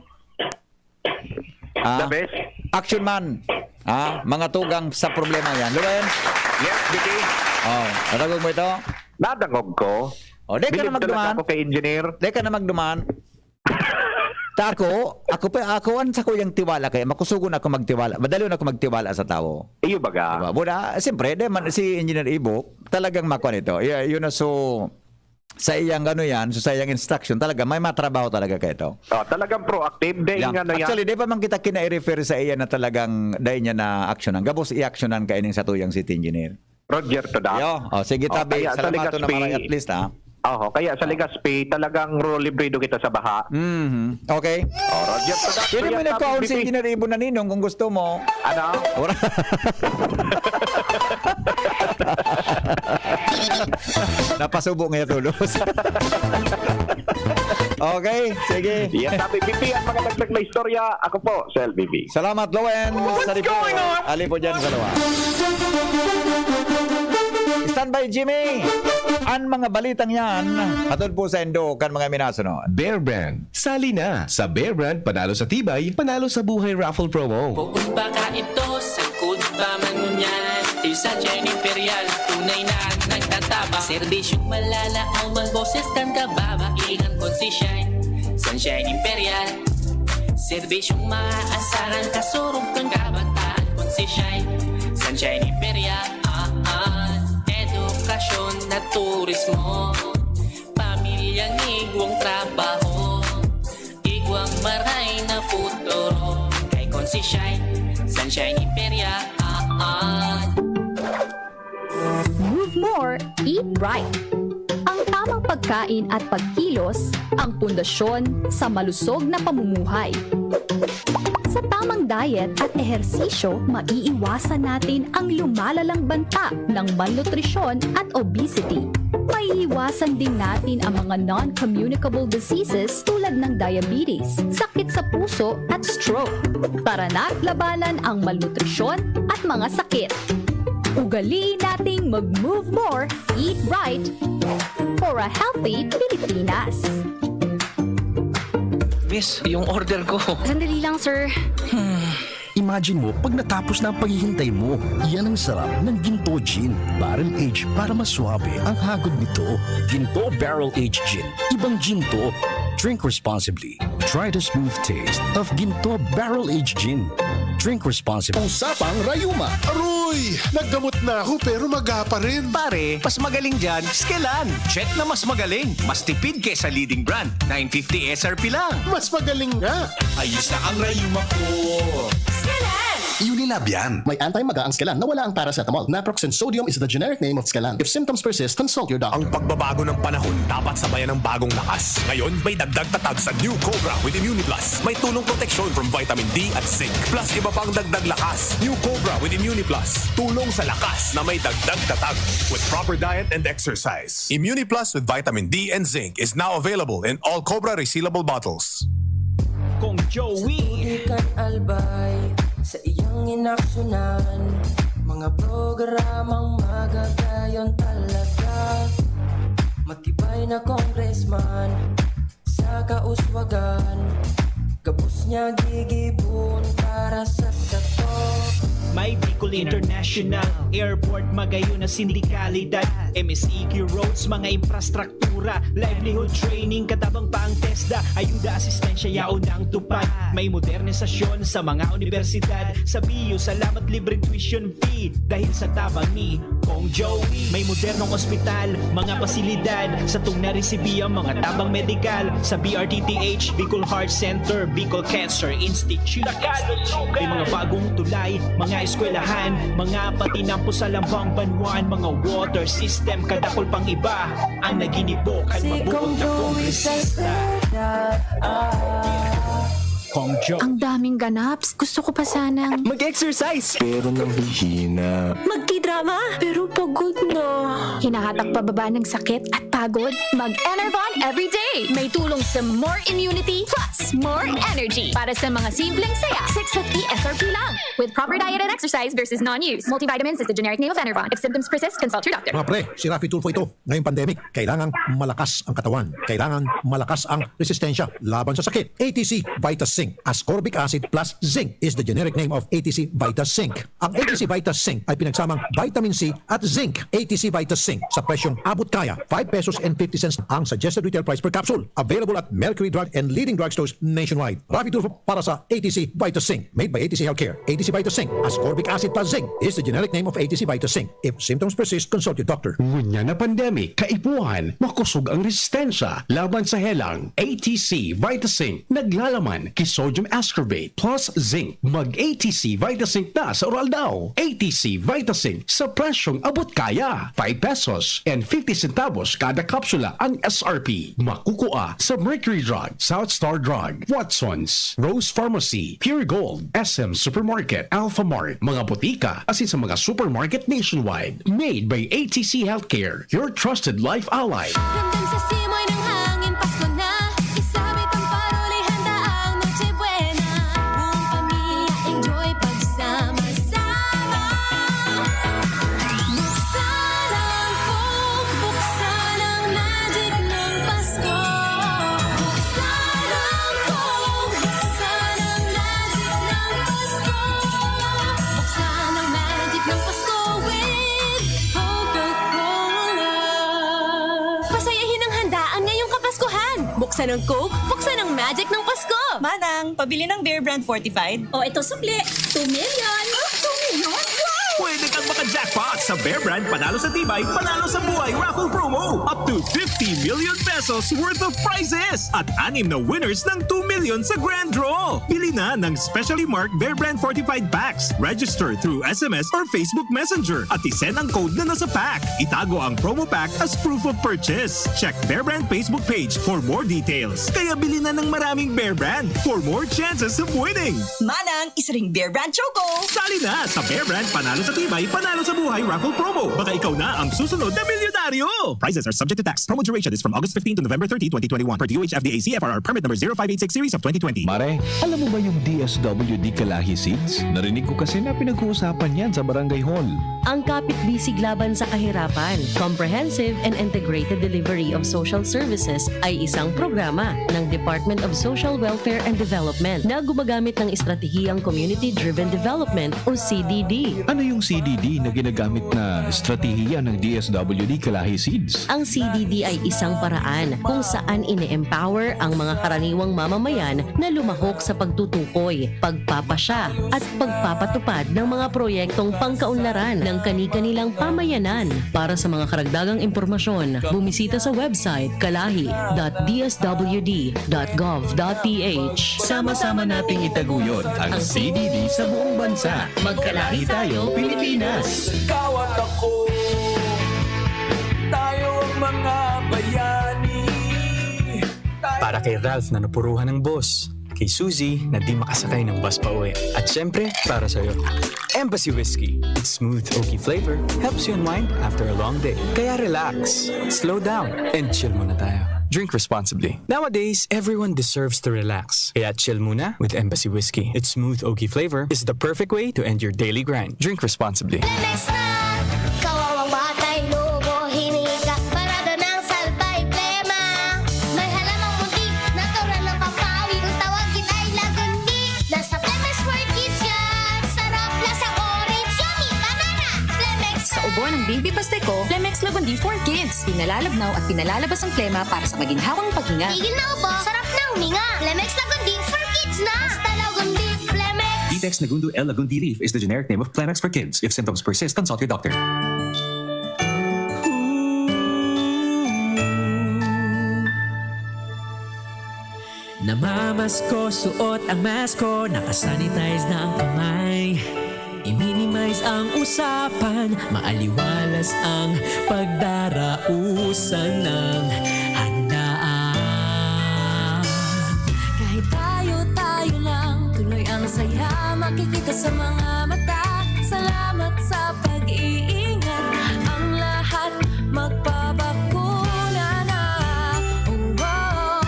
The best. Action man. Mga tugang sa problema yan. Luwen? Yes, Vicky. Natagog mo ito? Nadangog ko. Di ka na Bilib talaga magduman. ako kay engineer. Di ka na magduman. Ako sa kuyang tiwala kaya makusugon ako magtiwala. Madali na ako magtiwala sa tao. Iyo baga. Diba? Buda, siyempre, si Engineer Ibo, talagang makuha nito. Yun na sa iyang sa iyang instruction, talaga may matrabaho talaga kayo ito. Talagang proactive. Yeah. Yan. Actually, di pa man kita kina-refer sa iya na talagang dahil niya na actionan. Gabos i-actionan ka ining sa tuyang city engineer. Roger to that. Sige tabi, kaya sa salamat na Legazpi- maray at least Kaya sa Legazpi, talagang librido kita sa baha. Okay. Roger to that. Pwede mo Kuya na Tabi, si BP. Engineer Ibo na ninong kung gusto mo. Ano? Napasubo ngayon tulos. Okay, sige. Yan Tabi BP ang mga dagdag na istorya. Ako po, Sel BB. Salamat, Lowen. Sa report. Ali po dyan sa luwa. Standby, Jimmy. Ang mga balitang yan, atol po sa Indo, kan mga minasunod. Bear Brand. Sali na sa Bear Brand, panalo sa tibay, panalo sa buhay raffle promo. Bukod baka ito, sakod pa man ngunyan. Hatid Sunshine Imperial, tunay na nagtataba. Serbisyong malala ang boses kan kababa. Ilingan ko si Shine, Sunshine Imperial. Serbisyong maaasaran, kasurog kang kabataan ko si Shine, Sunshine Imperial. Edukasyon na turismo, pamilyang igwang trabaho, igwang maray na futuro. Kay kon si Shine, Sunshine Imperial. Move more, eat right. Ang tamang pagkain at pagkilos ang pundasyon sa malusog na pamumuhay. Sa tamang diet at ehersisyo, maiiwasan natin ang lumalalang banta ng malnutrisyon at obesity. Maiiwasan din natin ang mga non-communicable diseases tulad ng diabetes, sakit sa puso at stroke. Tara na't labanan ang malnutrisyon at mga sakit. Ugaliin nating mag-move more, eat right for a healthy Pilipinas. Miss, yung order ko. Sandali lang, sir. Imagine mo, pag natapos na ang paghihintay mo, yan ang sarap ng Ginto Gin. Barrel Aged para mas swabe ang hagod nito. Ginto Barrel Aged Gin. Ibang ginto. Drink responsibly. Try the smooth taste of Ginto Barrel Aged Gin. Drink responsibly. Usapang Rayuma. Aroy! Nagdamot na ako pero maga pa rin. Pare, mas magaling dyan, Skelan. Check na mas magaling. Mas tipid kesa leading brand. 950 SRP lang. Mas magaling nga. Ayos na ang rayuma ko. Unilab yan. May anti-maga ang Skelan na wala ang paracetamol. Naproxen sodium is the generic name of Skelan. If symptoms persist, consult your doctor. Ang pagbabago ng panahon dapat sabayan ng bagong lakas. Ngayon, may dagdag tatag sa New Cobra with ImmuniPlus. May tulong proteksyon from vitamin D at zinc. Plus iba pang dagdag lakas. New Cobra with ImmuniPlus. Tulong sa lakas na may dagdag tatag. With proper diet and exercise. ImmuniPlus with vitamin D and zinc is now available in all Cobra resealable bottles. Kung Joey. Ikan albay sa iyang inaksyonan, mga programang magagayon talaga. Matibay na congressman sa kauswagan, kabus niya gigibon para sa tato. May Bicol International Airport, magayon na sindikalidad, MSEQ roads, mga infrastruktura, livelihood training, katabang pa ang TESDA, ayuda, asistensya, yaon ang tupad. May modernisasyon sa mga universidad, sa BIO, salamat libreng tuition fee, dahil sa tabang ni Kong Joey. May modernong ospital, mga pasilidad, sa tung naresibiya mga tabang medikal, sa BRTTH, Bicol Heart Center, Bicol Cancer Institute. May mga bagong tulay, mga eskwelahan, mga patinampo sa lambang banwan, mga water system, kadakol pang iba ang naginibokan mabuot na kongresista. Kong Jo. Ang daming ganaps. Gusto ko pa sanang Mag-exercise! Pero nang hihina. magkidrama, pero pagod na. Hinahatak pababa ng sakit at pagod? Mag-Enervon everyday. May tulong sa more immunity plus more energy. Para sa mga simpleng saya, 650 SRP lang. With proper diet and exercise versus non-use. Multivitamins is the generic name of Enervon. If symptoms persist, consult your doctor. Mga pre, si Rafi Tulfo ito. Ngayong pandemic, kailangang malakas ang katawan. Kailangan malakas ang resistensya laban sa sakit. ATC Vitas Zinc. Ascorbic acid plus zinc is the generic name of ATC Vitas Zinc. Ang ATC Vitas Zinc ay pinagsamang vitamin C at zinc. ATC Vitas Zinc sa presyong abot kaya, 5 pesos and 50 cents ang suggested retail price per capsule. Available at Mercury Drug and leading drugstores nationwide. Rafi Tulfo para sa ATC Vitas Zinc. Made by ATC Healthcare. ATC Vitas Zinc. Ascorbic acid plus zinc is the generic name of ATC Vitas Zinc. If symptoms persist, consult your doctor. Ngunya na pandemic, kaipuhan, makusog ang resistensya laban sa helang. ATC Vitazinc, naglalaman kay sodium ascorbate plus zinc. Mag-ATC Vitazinc na sa oral daw. ATC Vitazinc sa presyong abot kaya. 5 pesos and 50 centavos kada kapsula ang SRP. Makukuha sa Mercury Drug, South Star Drug, Watsons, Rose Pharmacy, Pure Gold, SM Supermarket, Alpha Mart, mga botika, asin sa mga supermarket nationwide. Made by ATC Healthcare, your trusted life ally. Ramdam sa simoy ng hangin, Pasko na. Isabit ang paroli, handa ang Noche Buena. Buong pamilya, enjoy pagsama-sama. Buksan ang Coke, buksan ang magic ng Pasko. Buksan ang Coke, buksan ang magic ng Pasko. Buksan ang magic ng Pasko with buksan ng Coke, buksan ng magic ng Pasko. Manang, pabili ng Bear Brand Fortified. O ito sukli, 2 million. 2 million? Wow! Pwede kang maka-jackpot sa Bear Brand Panalo sa Tibay, Panalo sa Buhay raffle promo. Up to 50 million pesos worth of prizes. At 6 na winners ng 2 million sa grand draw. Bili na ng specially marked Bear Brand Fortified packs. Register through SMS or Facebook Messenger. At isend ang code na nasa pack. Itago ang promo pack as proof of purchase. Check Bear Brand Facebook page for more details. Kaya bili na ng maraming Bear Brand for more chances of winning. Manang, isa ring Bear Brand Choco. Sali na sa Bear Brand Panalo sa Tibay, Panalo sa Buhay raffle promo. Baka ikaw na ang susunod na milyonaryo. Prizes are subject to tax. Promo duration is from August 15 to November 30, 2021. Per DOH FDA CFRR permit number 0586 series of 2020. Mare, alam mo ba yung DSWD Kalahi Seeds? Narinig ko kasi na pinag-uusapan yan sa Barangay Hall. Ang Kapit Bisig Laban sa Kahirapan, Comprehensive and Integrated Delivery of Social Services ay isang programa ng Department of Social Welfare and Development na gumagamit ng estratehiyang Community-Driven Development o CDD. Ano yung CDD na ginagamit na estratehiya ng DSWD Kalahi Seeds? Ang CDD ay isang paraan kung saan ine-empower ang mga karaniwang mamamayan na lumahok sa pagtutukoy, pagpapasya at pagpapatupad ng mga proyektong pangkaunlaran ng kani-kanilang pamayanan. Para sa mga karagdagang impormasyon, bumisita sa website kalahi.dswd.gov.ph. Sama-sama nating itaguyod ang CDD sa buong bansa. Magkalahi tayo, Pilipinas! Ikaw at ako, tayo ang mga bayani. Para kay Ralph na napuruhan ng boss, kay Suzy na di makasakay ng bus pa uwi, at syempre para sa'yo, Embassy Whiskey. Its smooth, oaky flavor helps you unwind after a long day. Kaya relax, slow down, and chill muna tayo. Drink responsibly. Nowadays, everyone deserves to relax. Kaya chill muna with Embassy Whiskey. Its smooth, oaky flavor is the perfect way to end your daily grind. Drink responsibly. Kawawang batay, lubo, hinika, parada ng salbay, plema. May halamang muntik, natural ng papawi, kung tawagin ay lagundi. Nasa Plemex for Kids yan, sarap lasang orange, yummy, banana, Plemex. Sa ubo ng baby pasteko, Plemex Lagundi for Kids. Pinalalabnaw at pinalalabas ang plema para sa maginhawang paghinga. Tigil na ubo, sarap na huminga. Plemex Lagundi for Kids na. Basta Lagundi, Plemex. Detex Nagundo L. Lagundi Leaf is the generic name of Plemex for kids. If symptoms persist, consult your doctor. Namamasko, suot ang mask ko, nakasanitize na ang kamay. I-minimize ang usapan, maaliwalas ang pagdarausan ng handaan. Kahit tayo lang, tuloy ang saya, makikita sa mga mata. Salamat sa pag-iingat, ang lahat magpabakuna na. Oh, oh.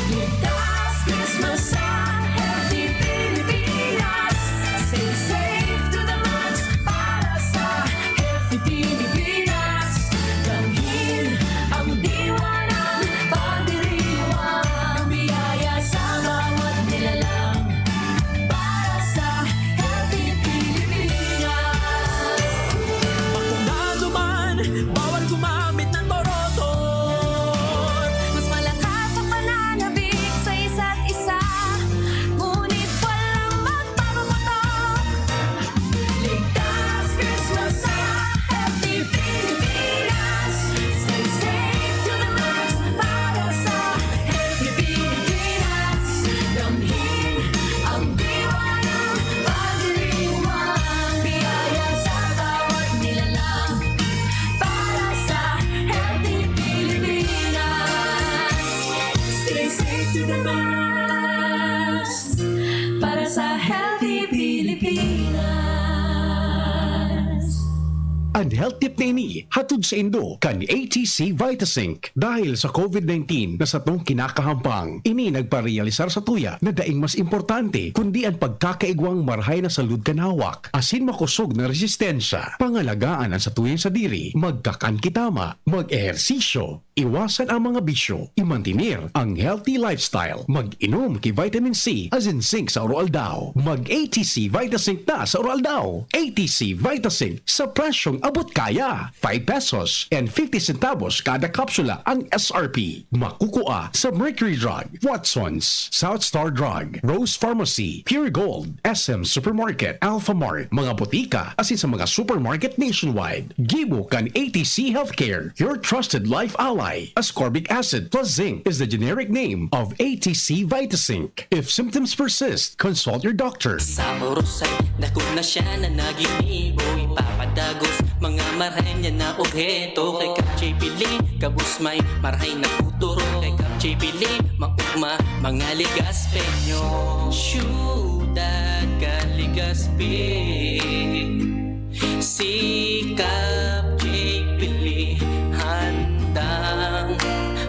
Ligtas Christmas sa Healthy Pilipinas. Stay safe to the max para sa Healthy Pilipinas. Damhin ang diwa ng pagdiriwang, biyaya sa bawat nilalang para sa Healthy Pilipinas. Bakunado man, bawal gumamit ng boroton. Mas malakas ang pananabik sa isa't isa, ngunit walang magpapaputok. Ligtas Christmas sa Healthy Pilipinas. Stay safe to the max para sa Healthy Pilipinas. Damhin ang diwa ng pagdiriwang, biyaya sa bawat nilalang para sa Healthy Pilipinas. Stay safe to the max para sa Healthy Pilipinas. Ang health tip na ini, hatod sa Indo, kan ATC Vitasync. Dahil sa COVID-19 na sa tong kinakahampang, ini nagparealisar sa tuya na daing mas importante, kundi ang pagkakaigwang marhay na salud kanawak, asin makusog na resistensya, pangalagaan ang sa tuyang sa diri, magkakan kitama, mag-ehersisyo, Iwasan ang mga bisyo. Imantinir ang healthy lifestyle. Mag-inom kay vitamin C as in zinc sa Oral Daw. Mag-ATC Vitasync na sa Oral Daw. ATC Vitasync sa presyong abot kaya. 5 pesos and 50 centavos kada kapsula ang SRP. Makukuha sa Mercury Drug, Watsons, South Star Drug, Rose Pharmacy, Pure Gold, SM Supermarket, Alpha Mart, mga botika, asin sa mga supermarket nationwide. Gibo kan ATC Healthcare, your trusted life ally. Ascorbic acid plus zinc is the generic name of ATC Vitasync. If symptoms persist, consult your doctor. Sa oros ay dako na siya na naginibo. Ipapadagos mga marahay niya na obheto. Kay Kapjay Pili, kabus may marahay na futuro. Kay Kapjay Pili, maugma mga ligaspenyo. Syudad Kaligaspi, si Kapjay Pili handang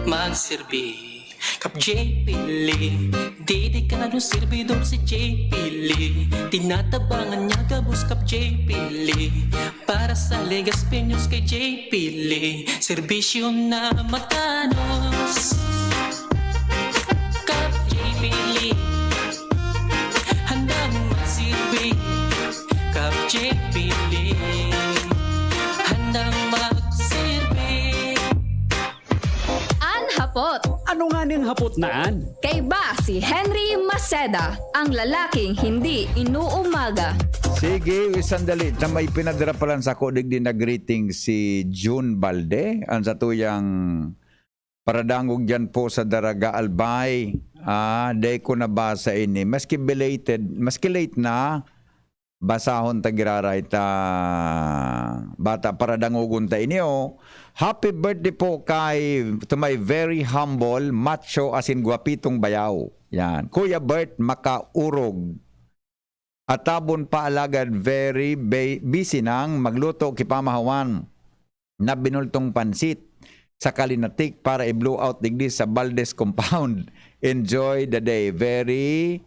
magsilbi. Kap J. Pili, dedikado servidor si J. Pili. Tinatabangan niya gabos Kap J. Pili. Para sa Legaspeños kay J. Pili, serbisyo na matanos. Kap J. Pili, handang magsilbi. Kap J. Pili, handang magsilbi. Hapot. Ano nga ning hapot naan? Kay ba si Henry Maceda, ang lalaking hindi inuumaga. Sige, sandali. Na may pinadala pala sa kodig din na greeting si June Balde. Ang sa tuyang paradangog dyan po sa Daraga Albay. Day ko nabasa ini. Maski belated, maski late na, basahon tagiraray ta bata paradangugon ta ini o. Happy birthday po kay to my very humble, macho asin guwapitong bayaw. Yan. Kuya Bert Makaurog. Atabon pa alagad very busy nang magluto kipamahawan na binultong pansit sa Kalinatik para i-blow out digdi sa Baldes compound. Enjoy the day. Very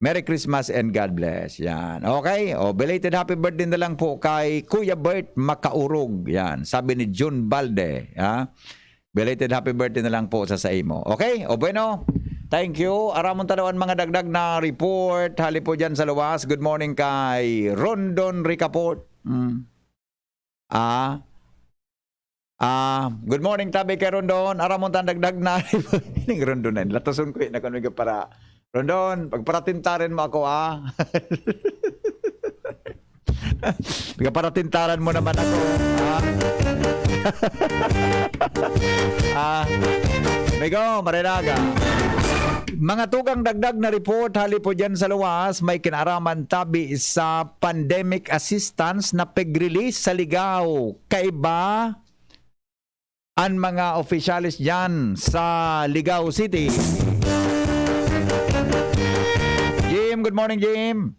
Merry Christmas and God bless. Yan. Okay? O, belated happy birthday na lang po kay Kuya Bert Makaurog. Yan. Sabi ni June Balde. Ha? Belated happy birthday na lang po sa imo. Okay? O, bueno. Thank you. Aramon tanawan mga dagdag na report. Hali po dyan sa luwas. Good morning kay Rondon Ricaport. Good morning tabi kay Rondon. Aramon tan dagdag na report. Rondon na. Latason ko yun. Nakunig para Rondon, pagparatintaran mo ako, pagparatintaran mo naman ako, Migo, Marinaga. Mga tugang dagdag na report, hali po dyan sa luwas, may kinaraman tabi sa pandemic assistance na pag-release sa Ligao. Kaiba ang mga opisyalis dyan sa Ligao City. Jim, good morning, Jim.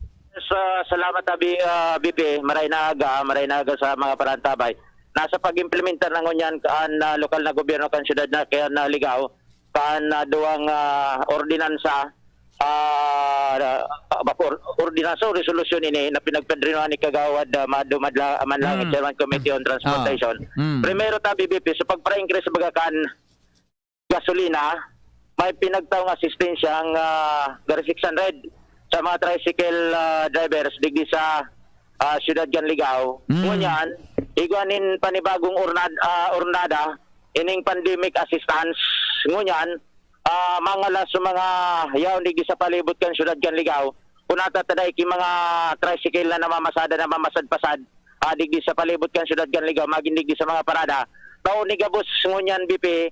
Salamat tabi BP, maray na aga sa mga parantabay. Nasa pag-implementar ng ngunyan kaan na lokal na gobyerno kan syudad na kaya na Ligao, kaan na duwang ordinansa ordinansa o resolusyon ini na pinagpadrinuhan ni Kagawad Manlangit Chairman Committee on Transportation. Primero tabi BP, sa pagpa-increase sa bagakan gasolina, may pinagtaong asistensya ang Gary 600 sa mga tricycle drivers digdi sa Syudad Ganligao. Ngunyan, iguanin panibagong urnada ining pandemic assistance. Ngunyan, mangala sa mga yaw digdi sa palibot kan Syudad Ganligao. Kunata taday ki mga tricycle na namamasad-pasad digdi sa palibot kan Syudad Ganligao, maging digdi sa mga parada. Taon ni gabos ngunyan BP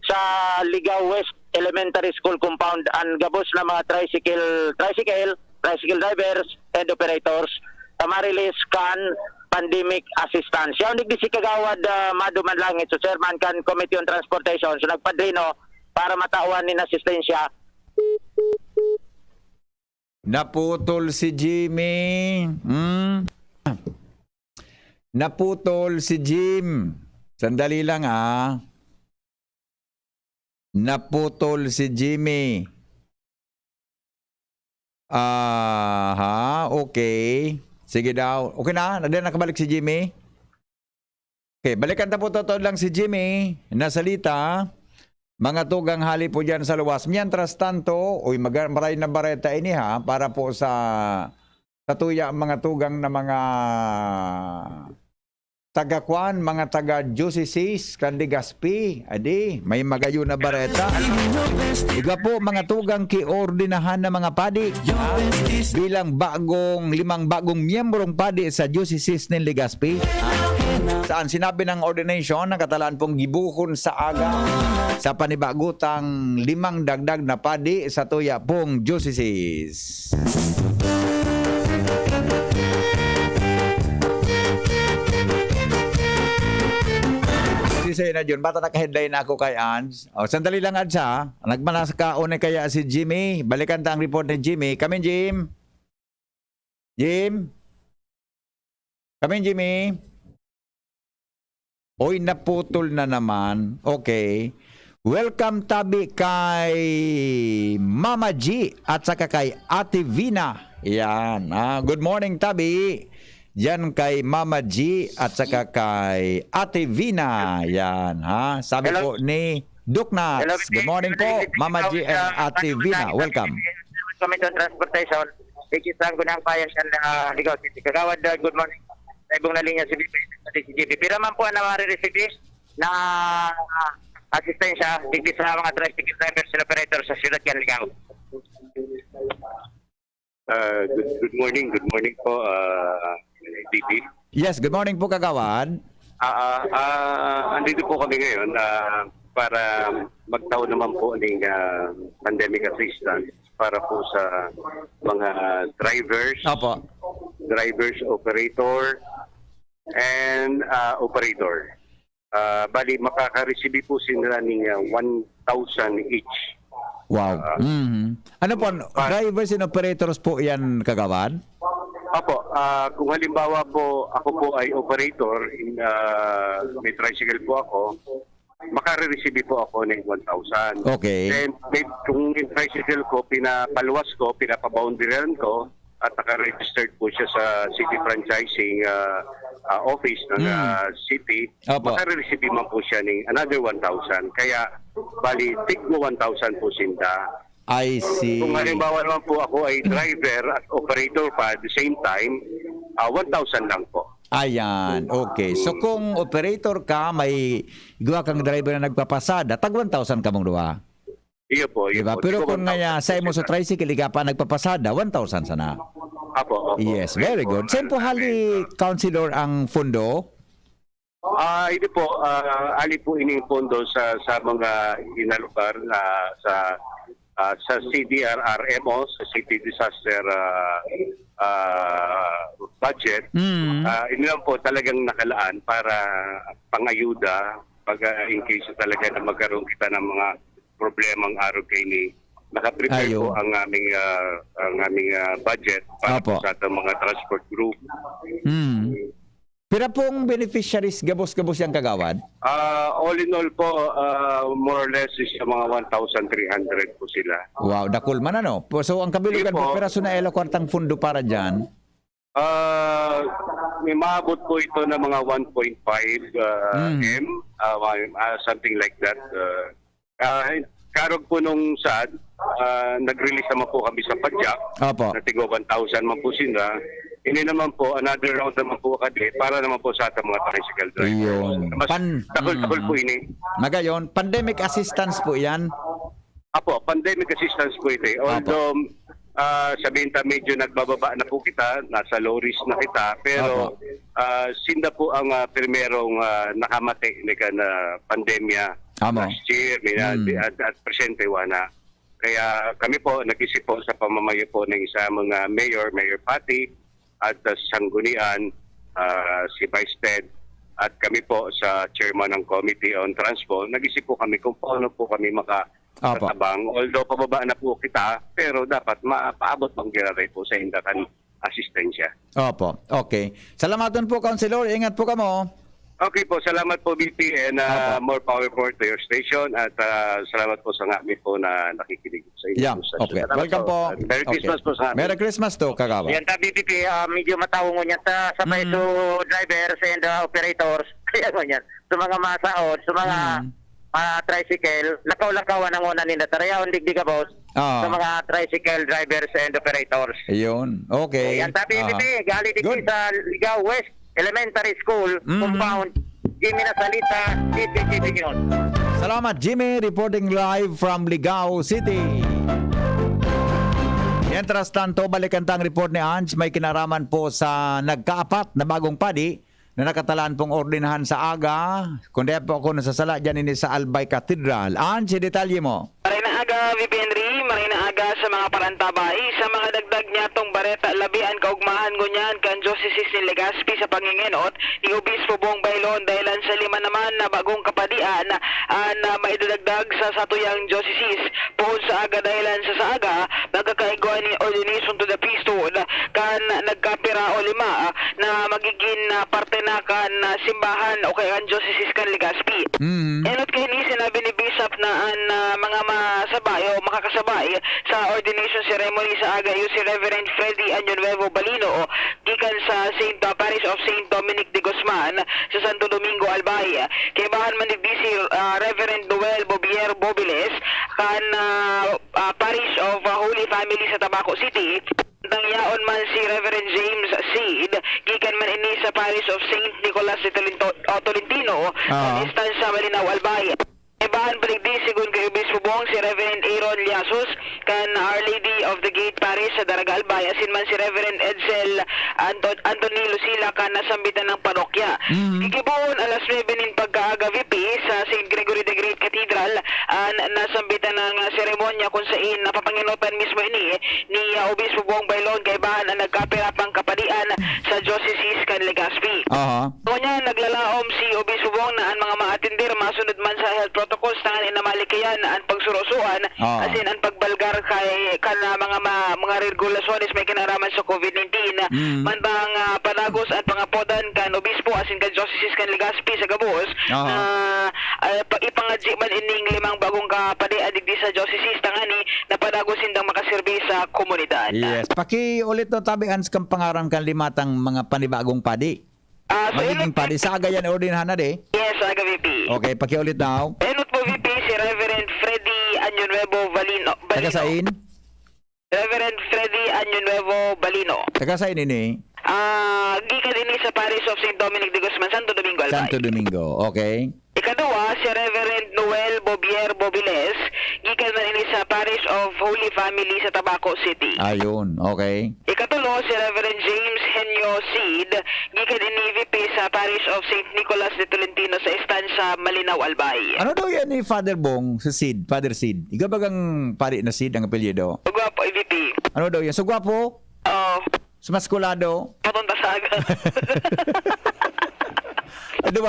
sa Ligao West Elementary School compound ang gabos na mga tricycle drivers and operators tamarilis kan pandemic assistance. Yaw nigdi si Kagawad Mado Manlangit, so chairman kan Committee on Transportation, so nagpadrino para matawan ni asistensya. Naputol si Jimmy. Naputol si Jim. Sandali lang Naputol si Jimmy. Okay. Sige daw. Okay na? Nakabalik si Jimmy? Okay, balikan ta po totoo lang si Jimmy na salita. Mga tugang hali po dyan sa luwas. Mientras tanto, maray na bareta ini ha, para po sa tatuya ang mga tugang na mga taga-Kwan, mga taga-Diocese, Candigaspi, adi, may magayo na bareta. Iga po, mga tugang kiordinahan na mga padi, ha? Bilang 5 bagong miyembrong padi sa Diocese ng Legazpi. Saan sinabi ng ordination, nakatalaan pong gibuhon sa aga sa panibagutang 5 dagdag na padi sa tuya pong Diocese. Say na John, bata naka-headline ako kay Ans. O, sandali lang Ans ha. Nagmanas ka una kaya si Jimmy. Balikan ta ang report ni Jimmy. Come in, Jim. Jim? Come in, Jimmy. Oy, naputol na naman. Okay. Welcome tabi kay Mama G at saka kay Ate Vina. Yan. Good morning tabi. Yan kay Mama G at saka kay Ate Vina. Yan, ha? Sabi po ni Duknas. Good morning po, Mama G and Ate Vina. Welcome. Committee on Transportation. Ikisang ko ng payan siya na Ligaw City. Kagawad, good morning. Sa ibong na linya si BPGP. Pero man po na marireceive na asistensya digdi sa mga tricycle drivers and operators sa siyudad yan Ligaw. Good morning po, DP. Yes, good morning po kagawad. Andito po kami ngayon para magtaon naman po ng pandemic assistance para po sa mga drivers, drivers, operator, and operator. Bali, makaka-receive po sila ng 1,000 each. Wow. Ano po, drivers and operators po yan kagawad? Opo, kung halimbawa po ako po ay operator, may tricycle po ako, makare-receive po ako ng 1,000. Okay. Then, kung yung tricycle ko, pinapaluwas ko, pinapaboundaryan ko, at naka-registered po siya sa city franchising office ng city, makare-receive man po siya ng another 1,000. Kaya, bali, tig mo 1,000 po sinda. I see. Kung halimbawa naman po ako ay driver at operator pa at the same time, 1,000 lang po. Ayan, okay. So kung operator ka, may gawa kang driver na nagpapasada, tag 1,000 ka mong duwa. Iyo po, iyo diba? po. Pero kung nga sa mo sa tricycle, ka pa nagpapasada, 1,000 sana. Opo. Yes, very good. Saan po hali, Councilor, ang fundo? Ito po, ali po ining pondo sa mga inalugar na sa CDRRMO, sa City Disaster Budget. Ino lang po talagang nakalaan para pangayuda pag in case talaga na magkaroon kita ng mga problemang araw kay ni naka-prepare po ang aming budget para po sa ating mga transport group. Pero pong beneficiaries, gabos-gabos yung kagawad? All in all po, more or less is mga 1,300 po sila. Wow, dakul man ano. So ang kabilugan po, peraso na elo kwartang fundo para dyan? May maabot po ito ng mga 1.5 M, something like that. Karog po nung SAD, nag-release naman po kami sa Padjak, na tigwa 1,000 man po sila. Ini naman po, another round naman po kadi para naman po sa ating mga tricycle drivers. Mas takol-takol po ini. Magayon, pandemic assistance po yan? Apo, pandemic assistance po ito. Although, sabihin ta medyo nagbababa na po kita, nasa low risk na kita, pero sinda po ang primerong nakamate na pandemya last year, at presente wana. Kaya kami po, nag-isip po sa pamamayo po ng isa mga mayor Pati, at Sanggunian, si Vice Ted, at kami po sa chairman ng Committee on Transport, nag-isip po kami kung paano po kami makatabang. Although pababa na po kita, pero dapat mapaabot pang ginatay po sa hindakan asistensya. Opo, okay. Salamatan po, Councilor. Ingat po kamo. Okay po, salamat po BP and more power po to your station at salamat po sa ngamin po na nakikinig sa inyo. Yeah, okay. Welcome po. Merry Christmas po sa amin. Merry Christmas to, kagawa. Yan ta BPP, medyo matawong niya sa sabay to drivers and operators. kaya ganyan. Sa mga masaod, sa mga tricycle, lakaw-lakawan ang una nila. Tarayaon digdi ka, boss. Sa mga tricycle drivers and operators. Ayun. Okay. Yan, sabi gali digdi sa Ligaw West Elementary School, compound, Jimmy Nasalita, CCTV News. Salamat, Jimmy. Reporting live from Ligao City. Mientras tanto, balikan tang report ni Ange, may kinaraman po sa nagkaapat na bagong padi na nakatalaan pong ordinahan sa aga. Kundi po ako nasasala dyan ini sa Albay Cathedral. Ange, detalye mo. Maray na aga, VP Henry, maray na aga sa mga parantabay, sa mga dagdag niya tong bareta, labian kaugmahan ngunyan kan Diocese ni Legazpi sa pangingenot, ni Obispo Bong Bailon, dahilan sa lima naman na bagong kapadian na maidadagdag sa satuyang Diocese. Puhon sa aga dahilan sa aga, nagkakaigwa ni Ordination to the Priesthood, kan nagkapira o lima na magiging parte na kan simbahan o kay kan Diocese kan Legazpi. Enot kay ni sinabi ni Bishop na mga masabay o makakasabay sa ordination ceremony sa aga yung si Reverend Freddy Añonuevo Balino gikan sa Parish of St. Dominic de Guzman sa Santo Domingo, Albay. Kay bahan man ni si Reverend Noel Bobier Bobiles kan Parish of Holy Family sa Tabaco City. Tangyaon man si Reverend James Seed gikan man ini sa Parish of St. Nicolas de Tolentino sa Estancia Malinaw, Albay. Ibahan paligdi sigun kay Obispo Bong si Reverend Aaron Liasos kan Our Lady of the Gate Parish sa Daraga, Albay, asin man si Reverend Edsel Anthony Lucila kan nasambitan ng parokya. Gigibuon alas 9 nin pagkaaga VP sa St. Gregory the Great Cathedral nasambitan ng seremonya kung saan napapanginutan mismo ini ni Obispo Bong Bailon kay bahan ang nagkapirapang kapadian sa Diocese kan Legazpi. Kunya naglalaom si Obispo Bong na ang mga maatindir masunod man sa health protocols tangan inamalikayan ang pagsurusuan asin ang pagbalgar kay kana mga regulasyones may kinaraman sa COVID-19 man bang panagos at pangapodan kan obispo asin kan Diocese kan Legazpi sa Gabos ipangadji man ining limang bagong kapadian digdi sa Diocese tangani na panagos indang makaserbi sa komunidad. Yes. Paki-ulit no tabi Hans kang pangaran kan limatang mga panibagong padi. Magiging padi sa aga yan ordinahan na de. Yes, aga VP. Okay, paki-ulit daw. Enot po VP si Reverend Freddy Añonuevo Balino. Taga-sain? Reverend Freddy Añonuevo Balino. Taga-sain ini? Gikan ini sa Parish of St. Dominic de Guzman, Santo Domingo, Albay. Santo Domingo, okay. Ikaduwa, si Reverend Noel Bobier Bobiles, gikan man ini sa Parish of Holy Family sa Tabaco City. Ayun, okay. Ikatulo, si Reverend James Henyo Seed, gikan ini VP sa Parish of St. Nicolas de Tolentino sa Estancia Malinaw, Albay. Ano daw yan ni Father Bong sa Seed, Father Seed? Ikaw bagang pari na Seed ang apelyido? Sugwapo, VP. Ano daw yan? Sugwapo? Oo. Sumaskulado? Patunta sa aga. Di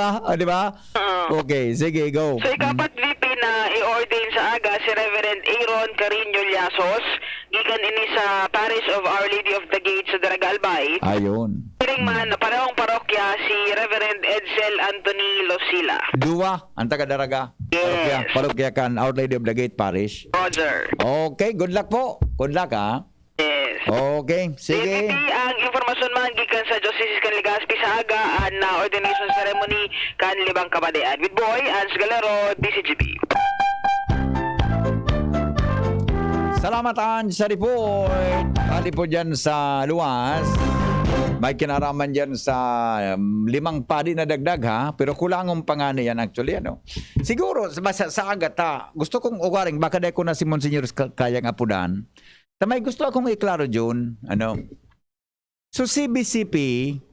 ba? Okay, sige, go. So ikapat VP na i-ordain sa aga si Reverend Aaron Carino Liasos, gikan ini sa Parish of Our Lady of the Gate sa Daraga, Albay. Ayun. Piring man na parehong parokya si Reverend Edsel Anthony Lucila. Dua, ang taga-daraga. Yes. Parokya kan Our Lady of the Gate Parish. Roger. Okay, good luck po. Good luck, ha? Yes. Okay, sige. VP, ang informasyon man gikan sa Diocese kan Legazpi sa aga na ordination ceremony kan libang kapadian. With boy, Ans Galero, DCGB. Salamat Ange sa report. Bali po dyan sa luwas. May kinaraman dyan sa limang padi na dagdag ha. Pero kulangong pangano yan actually. Ano? Siguro sa agat ha. Gusto kong ugaring baka dahil ko na si Monsignor kayang apudan. Tamay gusto akong iklaro June. Ano? So CBCP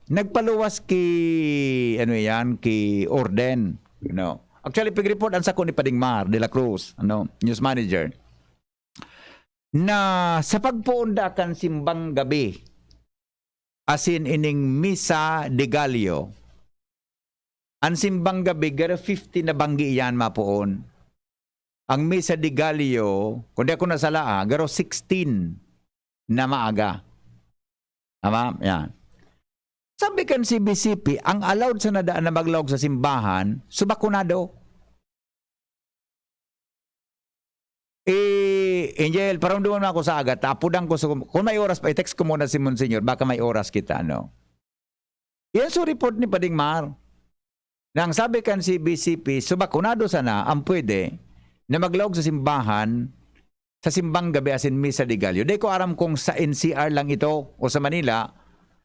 nagpaluwas ki Orden. You know? Actually pag-report ang sako ni Padingmar de la Cruz, news manager. Na sa pagpuundakan simbang gabi asin ining Misa de Gallo ang simbang gabi gara 50 na banggi yan mapuon ang Misa de Gallo kundi ako nasala garo 16 na maaga tama yan sabi kan CBCP ang allowed sa nadaan na maglawag sa simbahan subakunado Angel, parang doon ako sa agat. Tapudang ko sa... Kung may oras pa, i-text ko muna si Monsignor. Baka may oras kita, no? Yan so report ni Padingmar. Nang sabi kan si BCP, subakunado sana ang pwede na maglaog sa simbahan sa simbang gabi asin Misa de Gallo. Di ko aram kung sa NCR lang ito o sa Manila.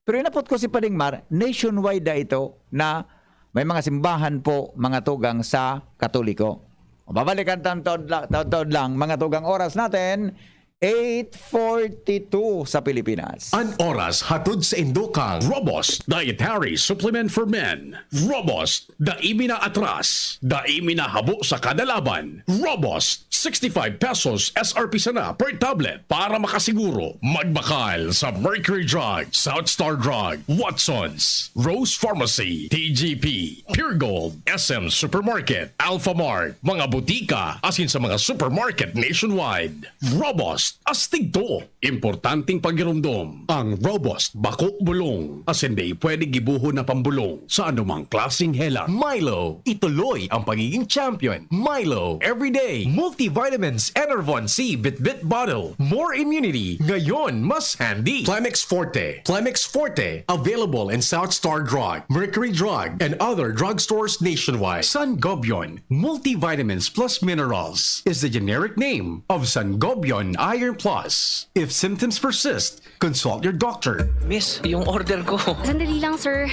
Pero inapot ko si Padingmar, nationwide na ito na may mga simbahan po mga tugang sa Katoliko. Babalikan taon lang mga tugang oras natin. 8:42 sa Pilipinas. An oras hatod sa Indokang Robust Dietary Supplement for Men. Robust, daimi na atras, daimi na habo sa kada laban. Robust, 65 pesos SRP sana per tablet para makasiguro. Magbakal sa Mercury Drug, South Star Drug, Watsons, Rose Pharmacy, TGP, Pure Gold, SM Supermarket, Alpha Mart, mga butika, asin sa mga supermarket nationwide. Robust, astig to. Importanteng pagirumdom. Ang Robust Bako Bulong. As hindi pwede gibuho na pambulong sa anumang klaseng hela. Milo, ituloy ang pagiging champion. Milo, everyday, multivitamins, Enervon C Bit Bottle. More immunity, ngayon mas handy. Plemix Forte. Plemix Forte, available in South Star Drug, Mercury Drug, and other drugstores nationwide. Sangobion, multivitamins plus minerals, is the generic name of Sangobion Iron Plus. If symptoms persist, consult your doctor. Miss, yung order ko. Sandali lang, sir.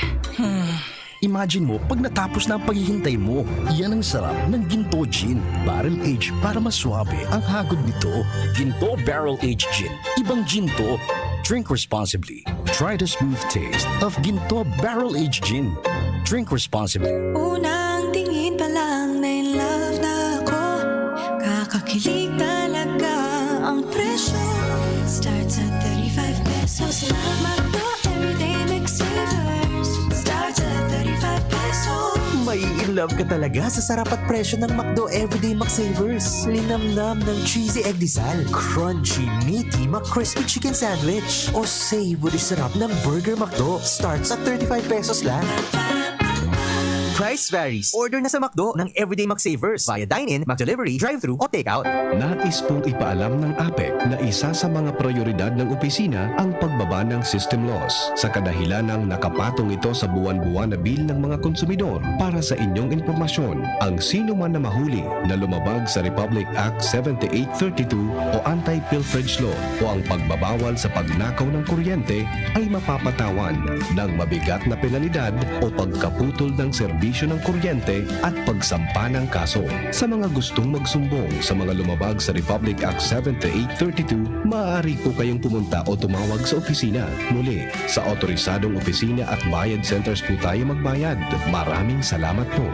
Imagine mo pag natapos na ang paghihintay mo. Yan ang sarap ng Ginto Gin. Barrel Age para mas swabe ang hagod nito. Ginto Barrel Age Gin. Ibang gin to. Drink responsibly. Try the smooth taste of Ginto Barrel Age Gin. Drink responsibly. Unang tingin pa lang na in love na ako. Kakakilig talaga ang presyo. Starts at 35 pesos lang. Magdo everyday McSavers. Starts at 35 pesos. May in love ka talaga sa sarap at presyo ng McDo Everyday McSavers. Linamnam ng cheesy egg disal, crunchy, meaty McCrispy chicken sandwich, o savory sarap ng Burger McDo. Starts at 35 pesos lang. Price varies. Order na sa McDo ng Everyday McSavers via dine-in, McDelivery, drive-thru o take-out. Nais pong ipaalam ng APEC na isa sa mga prioridad ng opisina ang pagbaba ng system loss sa kadahilan ng nakapatong ito sa buwan-buwan na bill ng mga konsumidor. Para sa inyong impormasyon, ang sino man na mahuli na lumabag sa Republic Act 7832 o Anti-Pilferage Law o ang pagbabawal sa pagnakaw ng kuryente ay mapapatawan ng mabigat na penalidad o pagkaputol ng serbisyo ng kuryente at pagsampa ng kaso. Sa mga gustong magsumbong sa mga lumabag sa Republic Act 7832, maaari po kayong pumunta o tumawag sa opisina. Muli, sa otorisadong opisina at bayad centers po tayo magbayad. Maraming salamat po.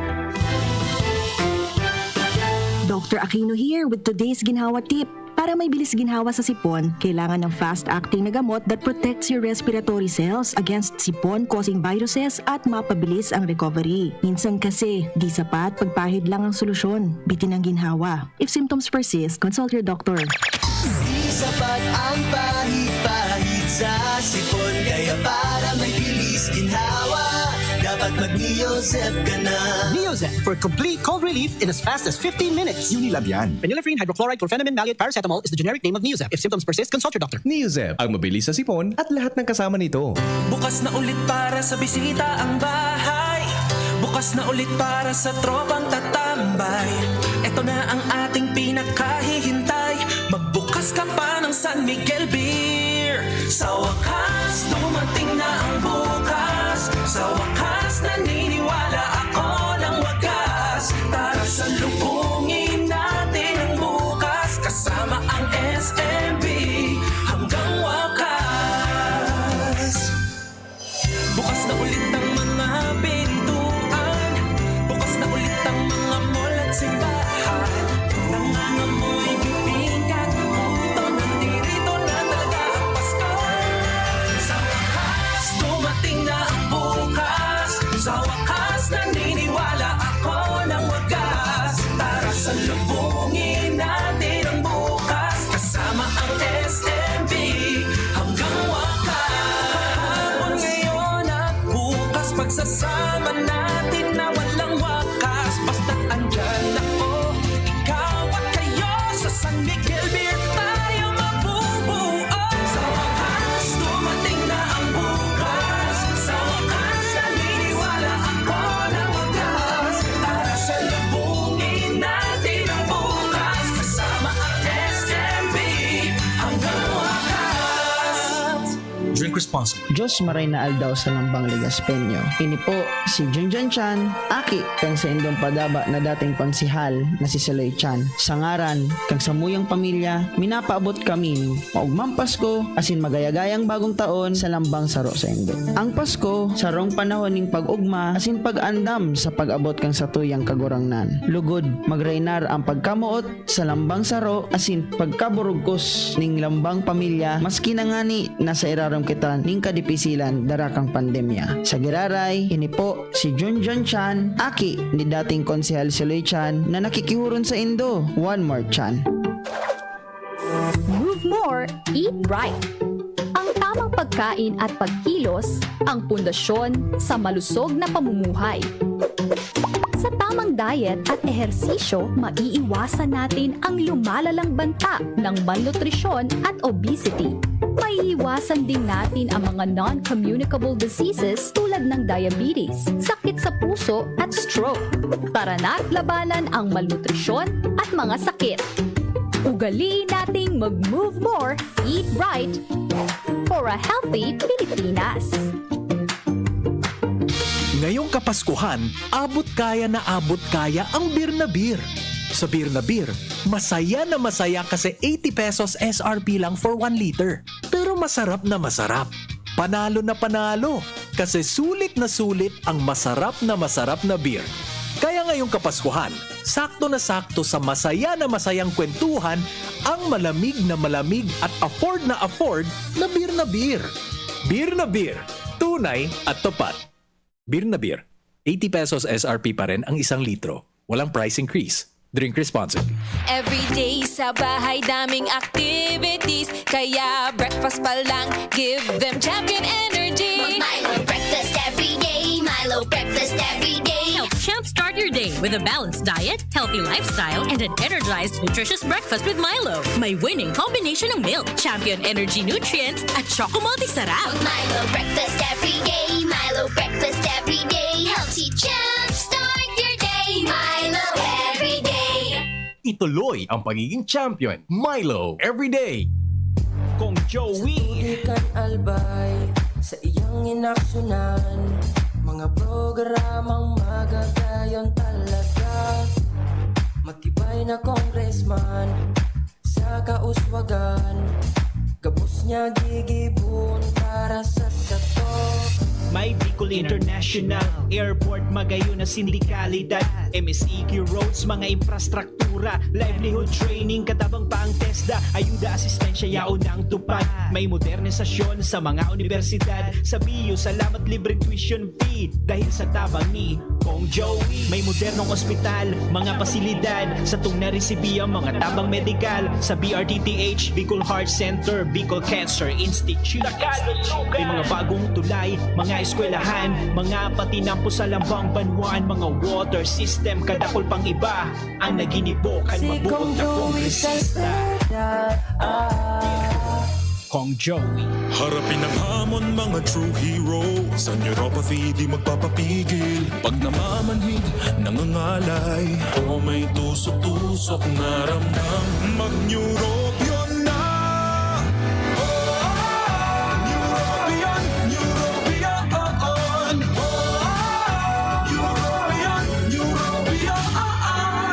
Dr. Aquino here with today's ginhawa tip. Para may bilis ginhawa sa sipon, kailangan ng fast-acting na gamot that protects your respiratory cells against sipon-causing viruses at mapabilis ang recovery. Minsan kasi, di sapat pagpahid lang ang solusyon. Bitin ang ginhawa. If symptoms persist, consult your doctor. Di sapat ang pahid-pahid sa sipon, kaya para may bilis ginhawa, dapat mag-Neozep ka na. Neozep for complete cold relief in as fast as 15 minutes. Unilab yan. Phenylephrine, hydrochloride, chlorpheniramine, maleate, paracetamol is the generic name of Neozep. If symptoms persist, consult your doctor. Neozep, ang mabilis sa sipon at lahat ng kasama nito. Bukas na ulit para sa bisita ang bahay. Bukas na ulit para sa tropang tatambay. Ito na ang ating pinakahihintay. Magbukas ka pa ng San Miguel Beer. Sa wakas, dumating na ang bukas. Sa wakas, naniniwala ako ng wagas. Tara salubungin natin ang bukas. Kasama ang SMB hanggang wakas. Bukas na ulit ang mga pintuan. Bukas na ulit ang mga mall at simbahan. Nangangamoy bibingka, puto, nandirito na talaga ang Pasko. Sa wakas, dumating na ang bukas. Sa wakas, naniniwala ako ng wagas. Tara salubungin natin ang bukas. Kasama ang SMB hanggang wakas. Ngayon at bukas, pagsasama natin na walang wakas. Basta't andyan ako, ikaw at kayo. Sa San Miguel Beer tayo mabubuo. Sa wakas, dumating na ang bukas. Sa wakas, naniniwala ako ng wagas. responsibly. Diyos maray na aldaw sa lambang Ligaspenyo. Ini po si Junjun Chan, aki kang sa indong padaba na dating konsihal na si Seloy Chan. Sa ngaran, kang sa muyang pamilya, minapaabot kami maugmang Pasko asin magayagayang bagong taon sa lambang saro sa indo. Ang Pasko, sarong panahon ning pag-ugma asin pag-andam sa pag-abot kang sa tuyang kagurangnan. Lugod, magreinar ang pagkamuot sa lambang saro asin pagkaburugkos ning lambang pamilya maski na ngani nasa iraram kita ning kadipisilan darakang pandemya. Sa giraray, ini po si Junjun Chan, aki ni dating konsehal Seloy Chan na nakikihuron sa Indo. One more Chan. Move more, eat right. Ang tamang pagkain at pagkilos ang pundasyon sa malusog na pamumuhay. Sa tamang diet at ehersisyo, maiiwasan natin ang lumalalang banta ng malnutrisyon at obesity. Maiiwasan din natin ang mga non-communicable diseases tulad ng diabetes, sakit sa puso at stroke. Tara na't labanan ang malnutrisyon at mga sakit. Ugaliin nating mag-move more, eat right for a healthy Pilipinas. Ngayong Kapaskuhan, abot kaya ang beer na beer. Sa beer na beer, masaya na masaya kasi 80 pesos SRP lang for 1 liter. Pero masarap na masarap. Panalo na panalo kasi sulit na sulit ang masarap na beer. Kaya ngayong Kapaskuhan, sakto na sakto sa masaya na masayang kwentuhan ang malamig na malamig at afford na beer na beer. Beer na beer, tunay at tapat. Beer na beer, 80 pesos SRP pa rin ang 1 litro. Walang price increase. Drink responsibly. Every day sa bahay daming activities, kaya breakfast pa lang give them champion energy. Milo breakfast every day, Milo breakfast every day. Help champ start your day with a balanced diet, healthy lifestyle, and an energized, nutritious breakfast with Milo. May winning combination ng milk, champion energy nutrients, at choco multi-sarap. Milo breakfast every day, Milo breakfast every day. Helps you champ start your day, Milo every day. Ituloy ang pagiging champion. Milo everyday. Kong Joey kan albay sa iyang inaksyonan, mga programang magagayon talaga. Matibay na congressman sa kauswagan, kabus niya gigibon para sa sato. May Bicol International Airport, magayon na sindikalidad, MSEQ roads, mga infrastruktura, livelihood training, katabang pa ang TESDA, ayuda, asistensya, yaon ang tupad. May modernisasyon sa mga universidad, sa BIU, salamat libreng tuition fee, dahil sa tabang ni Kong Joey. May modernong ospital, mga pasilidad, sa tung naresibiya, mga tabang medikal, sa BRTTH, Bicol Heart Center, Bicol Cancer Institute. May mga bagong tulay, mga eskwelahan, mga patinampo sa lambang banwaan, mga water system, kadakol pang iba ang naginibokan mabuot na kongresista. Kong Joey. Harapin ang hamon, mga true heroes. Sa neuropathy di magpapapigil. Pag namamanhid, nangangalay, o may tusok-tusok na ramdam, mag-neuropion na.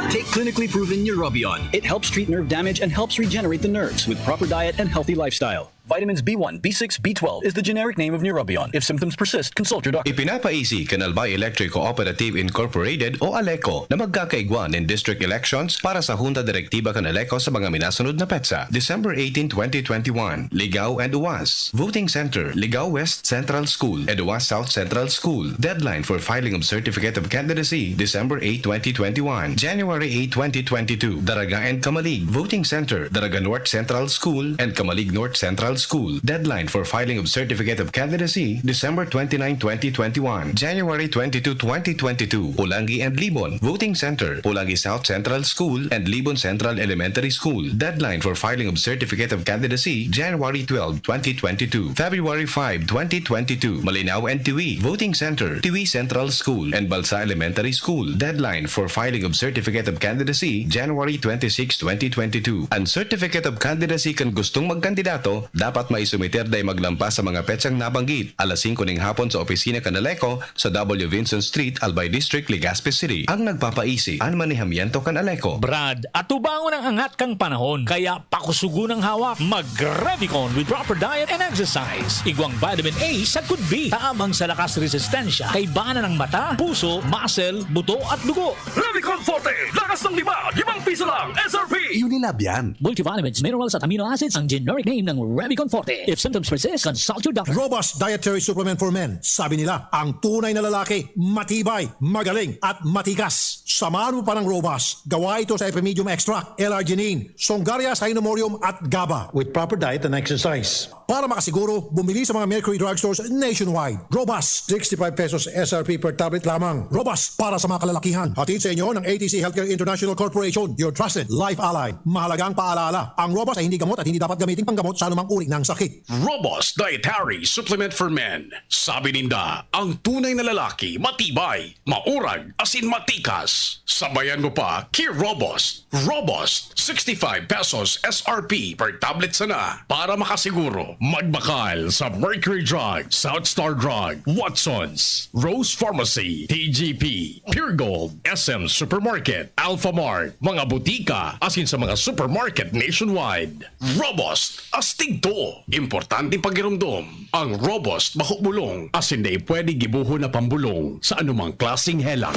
Take clinically proven Neurobion. It helps treat nerve damage and helps regenerate the nerves with proper diet and healthy lifestyle. Vitamins B1, B6, B12 is the generic name of Neurobion. If symptoms persist, consult your doctor. Ipinapaisi Canalbay Electric Cooperative Incorporated o ALECO na magkakaigwan in district elections para sa Junta Direktiba Canaleco sa mga minasunod na petsa. December 18, 2021, Ligao and Uwas. Voting Center, Ligao West Central School and Uwas South Central School. Deadline for filing of Certificate of Candidacy, December 8, 2021. January 8, 2022, Daraga and Kamalig. Voting Center, Daraga North Central School and Kamalig North Central School. Deadline for filing of Certificate of Candidacy, December 29, 2021. January 22, 2022, Pulangi and Libon. Voting Center, Pulangi South Central School and Libon Central Elementary School. Deadline for filing of Certificate of Candidacy, January 12, 2022. February 5, 2022, Malinao and Tiwi. Voting Center, Tiwi Central School and Balsa Elementary School. Deadline for filing of Certificate of Candidacy, January 26, 2022. Ang Certificate of Candidacy kung gustong magkandidato, dapat maisumiter day maglampas sa mga petsang nabanggit. Alas 5 ng hapon sa opisina Kanaleco sa W. Vincent Street, Albay District, Legazpi City. Ang nagpapaisi, ang manihamiento Kanaleco. Brad, atubangon ang angat kang panahon, kaya pakusugo ng hawak. Mag-Revicon with proper diet and exercise. Igwang vitamin A sa could be. Taamang sa lakas resistensya, kay bana ng mata, puso, muscle, buto at dugo. Revicon Forte! Lakas ng 5 piso lang! SRP! Unilab yan. Multivitamins, minerals at amino acids ang generic name ng Revicon Forte. If symptoms persist, consult your doctor. Robust Dietary Supplement for Men. Sabi nila, ang tunay na lalaki, matibay, magaling, at matikas. Samahan mo pa ng Robust. Gawa ito sa Epimedium Extract, L-arginine, Songaria Cynomorium at GABA with proper diet and exercise. Para makasiguro, bumili sa mga Mercury Drugstores nationwide. Robust, 65 pesos SRP per tablet lamang. Robust para sa mga kalalakihan. Hatid sa inyo ng ATC Healthcare International Corporation, your trusted life ally. Mahalagang paalala, ang Robust ay hindi gamot at hindi dapat gamitin panggamot sa anumang uri ng sakit. Robust Dietary Supplement for Men. Sabi ninda, ang tunay na lalaki, matibay, maurag, asin matikas. Sabayan mo pa, Key Robust. Robust, 65 pesos SRP per tablet sana. Para makasiguro, magbakal sa Mercury Drug, South Star Drug, Watsons, Rose Pharmacy, TGP, Pure Gold, SM Supermarket, Alpha Mart, mga butika, asin sa mga supermarket nationwide. Robust, astig to. Importante pagirumdom. Ang Robust mahubulong, asin na pwede gibuho na pambulong sa anumang klaseng helang.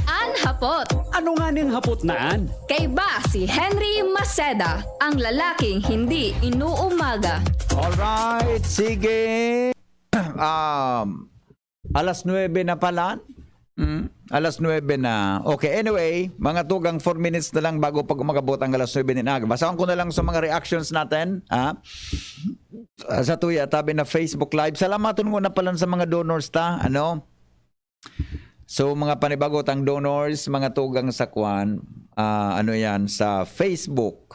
Anhapot. Ano nga ning hapot naan? Kay ba si Henry Maceda, ang lalaking hindi inuumaga. Alright, sige. Alas 9 na pala. Alas 9 na. Okay, anyway, mga tugang 4 minutes na lang bago pag umagabot ang alas 9 din aga. Basahan ko na lang sa mga reactions natin. Sa tuya, tabi na Facebook Live. Salamaton muna pala sa mga donors ta. Ano? So, mga panibagot ang donors, mga tugang sa kwan, ano yan, sa Facebook.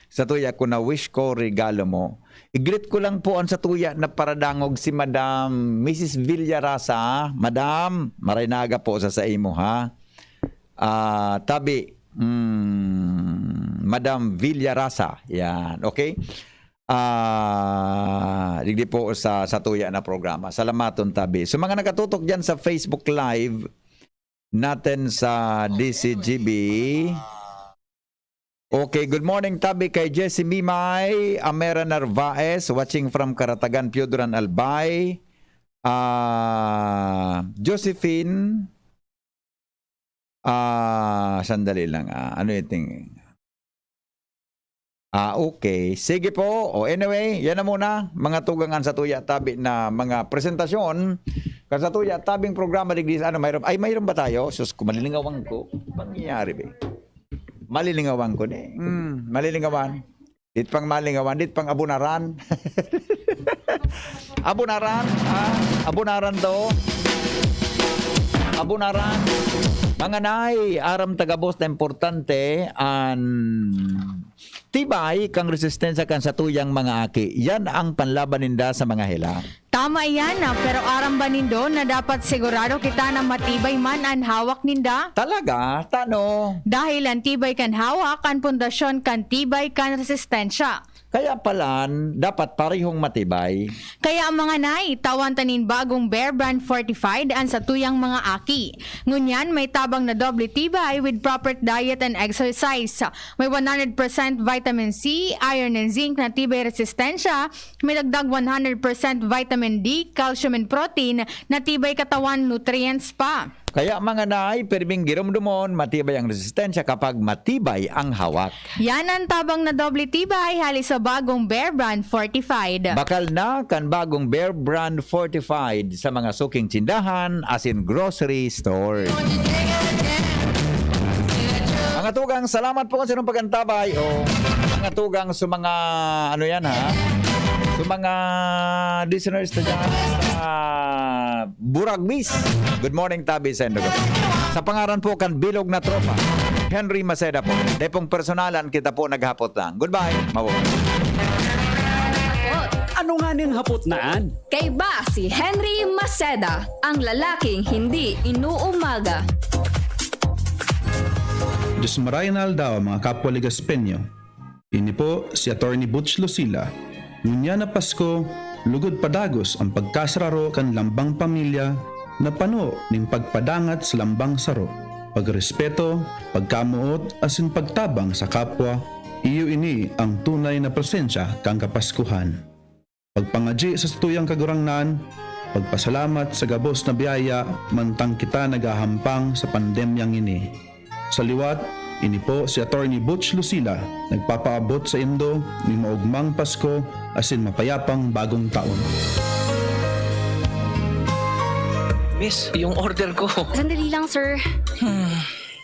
Sa tuya, kung na-wish ko, regalo mo. I-greet ko lang po ang sa tuya na paradangog si Madam Mrs. Villarasa. Madam, maraynaga po sa imo, ha? Tabi, Madam Villarasa. Yan, okay? Digdi po sa tuya na programa. Salamaton, tabi. So, mga nakatutok dyan sa Facebook Live natin sa DCGB. Okay, good morning tabi kay Jessie Mimay, Amera Narvaez, watching from Karatagan, Pioduran, Albay. Josephine, sandali lang, ano yung okay, sige po. Anyway, yan na muna, mga tugangan sa tuya tabi na mga presentasyon. Kasi sa tuya tabing programa digdi mayroon ba tayo? Sus, kumalilingawang ko. Pangyayari ba? Malilingawan ko ni. Malilingawan. Dit pang malingawan, dit pang abunaran. Abunaran, abunaran to. Abunaran. Mga nay, aram tagabos na importante an tibay kang resistensya kan sa tuyang mga aki. Yan ang panlaban ninda sa mga hela. Tama yan pero aram ba nindo na dapat sigurado kita na matibay man ang hawak ninda? Talaga? Tano? Dahil ang tibay kan hawak, ang pundasyon kan tibay kan resistensya. Kaya palan, dapat parehong matibay. Kaya ang mga nay, tawan tanin bagong Bear Brand Fortified ang sa tuyang mga aki. Ngunyan, may tabang na doble tibay with proper diet and exercise. May 100% vitamin C, iron and zinc na tibay resistensya. May dagdag 100% vitamin D, calcium and protein na tibay katawan nutrients pa. Kaya mga nay, perming girumdumon, matibay ang resistensya kapag matibay ang hawak. Yan ang tabang na doble tibay halis sa bagong Bear Brand Fortified. Bakal na kan bagong Bear Brand Fortified sa mga suking tindahan as in grocery store. Mga tugang, salamat po kasi nung pagantabay. Mga tugang sa mga ano yan ha. Sa mga listeners na dyan sa Buragbis. Good morning, Tabi Sendogo. Sa pangaran po kan Bilog na Tropa, Henry Maceda po. Depong personalan, kita po naghapot lang. Goodbye. Mabuhay. Ano nga ning hapot naan? Kay ba si Henry Maceda, ang lalaking hindi inuumaga. Diyos marayan aldaw mga kapwa Ligaspenyo. Ini po si Attorney Butch Lucila Ngunya na Pasko, lugod padagos ang pagkasararo kan lambang pamilya na pano ning pagpadangat sa lambang saro. Pagrespeto, pagkamuot asin pagtabang sa kapwa, iyo ini ang tunay na presensya kang Kapaskuhan. Pagpangaji sa tuyang kagurangnan, pagpasalamat sa gabos na biyaya mantang kita nagahampang sa pandemyang ini. Sa liwat, ini po si Attorney Butch Lucila nagpapaabot sa Indo ni maugmang Pasko asin mapayapang bagong taon. Miss, yung order ko. Sandali lang, sir.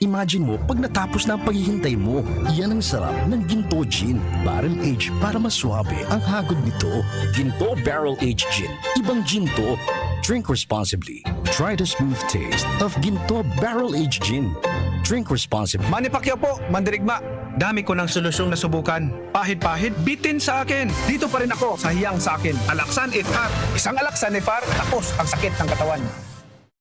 Imagine mo, pag natapos na ang paghihintay mo, yan ang sarap ng Ginto Gin. Barrel Aged para mas swabe ang hagod nito. Ginto Barrel Aged Gin. Ibang Ginto. Drink responsibly. Try the smooth taste of Ginto Barrel Aged Gin. Drink responsibly. Manny Pacquiao po, Mandirigma. Dami ko ng solusyong nasubukan. Pahid-pahid, bitin sa akin. Dito pa rin ako sa hiyang sa akin. Alaksan FR. Isang Alaksan FR, tapos ang sakit ng katawan.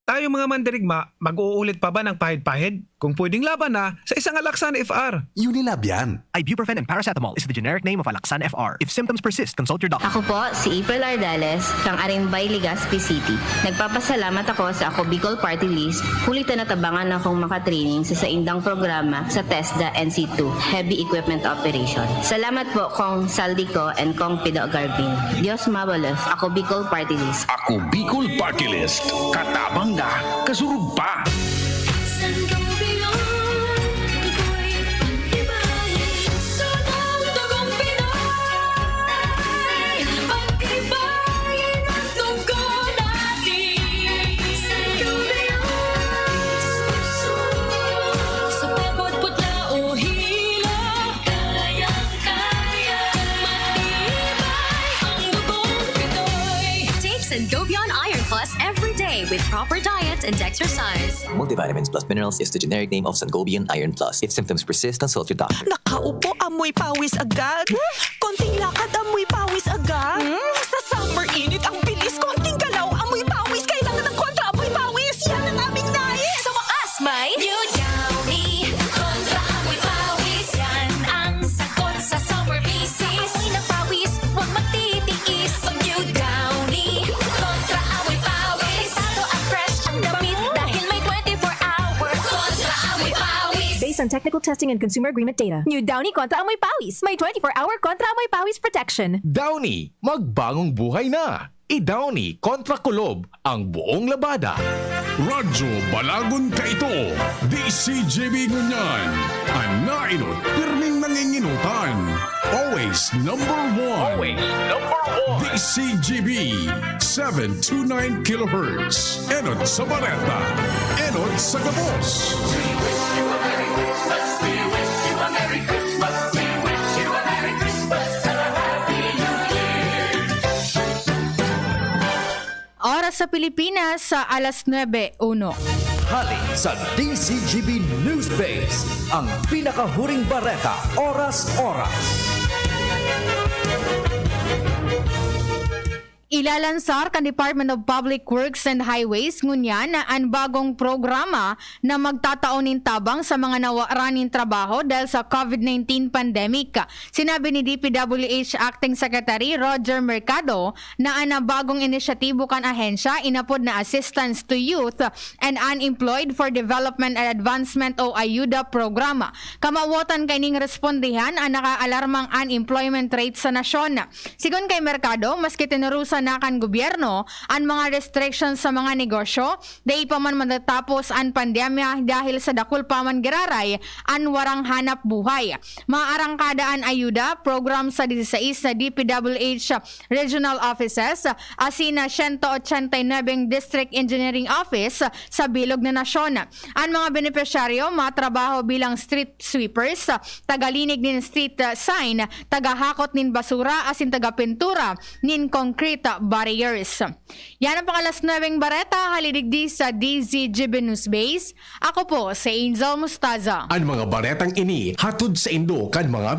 Tayo mga Mandirigma, mag-uulit pa ba ng pahid-pahid? Kung pwedeng laban na sa isang Alaksan FR. Unilab yan. Ibuprofen and paracetamol is the generic name of Alaksan FR. If symptoms persist, consult your doctor. Ako po, si April Ardales, kang Arimbay, Legazpi City. Nagpapasalamat ako sa Ako Bicol Party List. Kulitan at abangan akong makatraining sa saindang programa sa TESDA NC2, Heavy Equipment Operation. Salamat po kong Saldico and kong Pido Garbin. Diyos mabalos, Ako Bicol Party List. Ako Bicol Party List. Katabang na, kasurug pa. Sangobion Iron Plus every day with proper diet and exercise. Multivitamins plus minerals is the generic name of Sangobion Iron Plus. If symptoms persist, consult your doctor. Nakaupo, amoy pawis agad. Konting lakad, amoy pawis agad. Sa summer init, ang bilis. Konting galaw, amoy pawis. Kailangan ng kontra, amoy pawis. Yan ang aming nais. Sa wakas, may New Downy kontra amoy pawis. Yan ang sagot sa summer bisis. Amoy ng pawis, huwag magtitiis. Pag New Downy kontra amoy pawis. Tato at fresh ang damit dahil may 24-hour kontra amoy pawis. Based on technical testing and consumer agreement data, New Downy Kontra Amoy Pawis. May 24-hour Kontra Amoy Pawis protection. Downy, magbagong buhay na. I-Downy kontra kulob ang buong labada. Radyo Balagon ka ito. DCJB ngunyan. Anainot, pirming nanginginutan. Always number one. Always number one. DCJB 729 kHz. Enot sa Bareta. Enot sa Gabos. Oras sa Pilipinas sa alas 9:01. Hali sa DCGB News Base, ang pinakahuring bareta, oras-oras. Ilalansar kan Department of Public Works and Highways ngunyan na ang bagong programa na magtataonin tabang sa mga nawaraning trabaho dahil sa COVID-19 pandemic. Sinabi ni DPWH Acting Secretary Roger Mercado na ang bagong inisyatibo kan ahensya inapod na Assistance to Youth and Unemployed for Development and Advancement o AYUDA programa. Kamawatan kay ning respondihan ang nakaalarmang unemployment rate sa nasyon. Sigon kay Mercado, maski tinurusan na kan gobyerno ang mga restrictions sa mga negosyo, dahil pa man matatapos ang pandemya dahil sa dakul pa man giraray ang warang hanap buhay. Maarang kadaan ayuda program sa 16 sa DPWH regional offices asina 189 district engineering office sa bilog na nasyon. Ang mga benepisyaryo matrabaho bilang street sweepers, tagalinig nin street sign, tagahakot nin basura asin tagapintura nin concrete barriers. Yan ang pangalas 9 bareta, halidigdi sa DZGB News Base. Ako po si Angel Mustaza. Ang mga baretang ini hatod sa Indo kan mga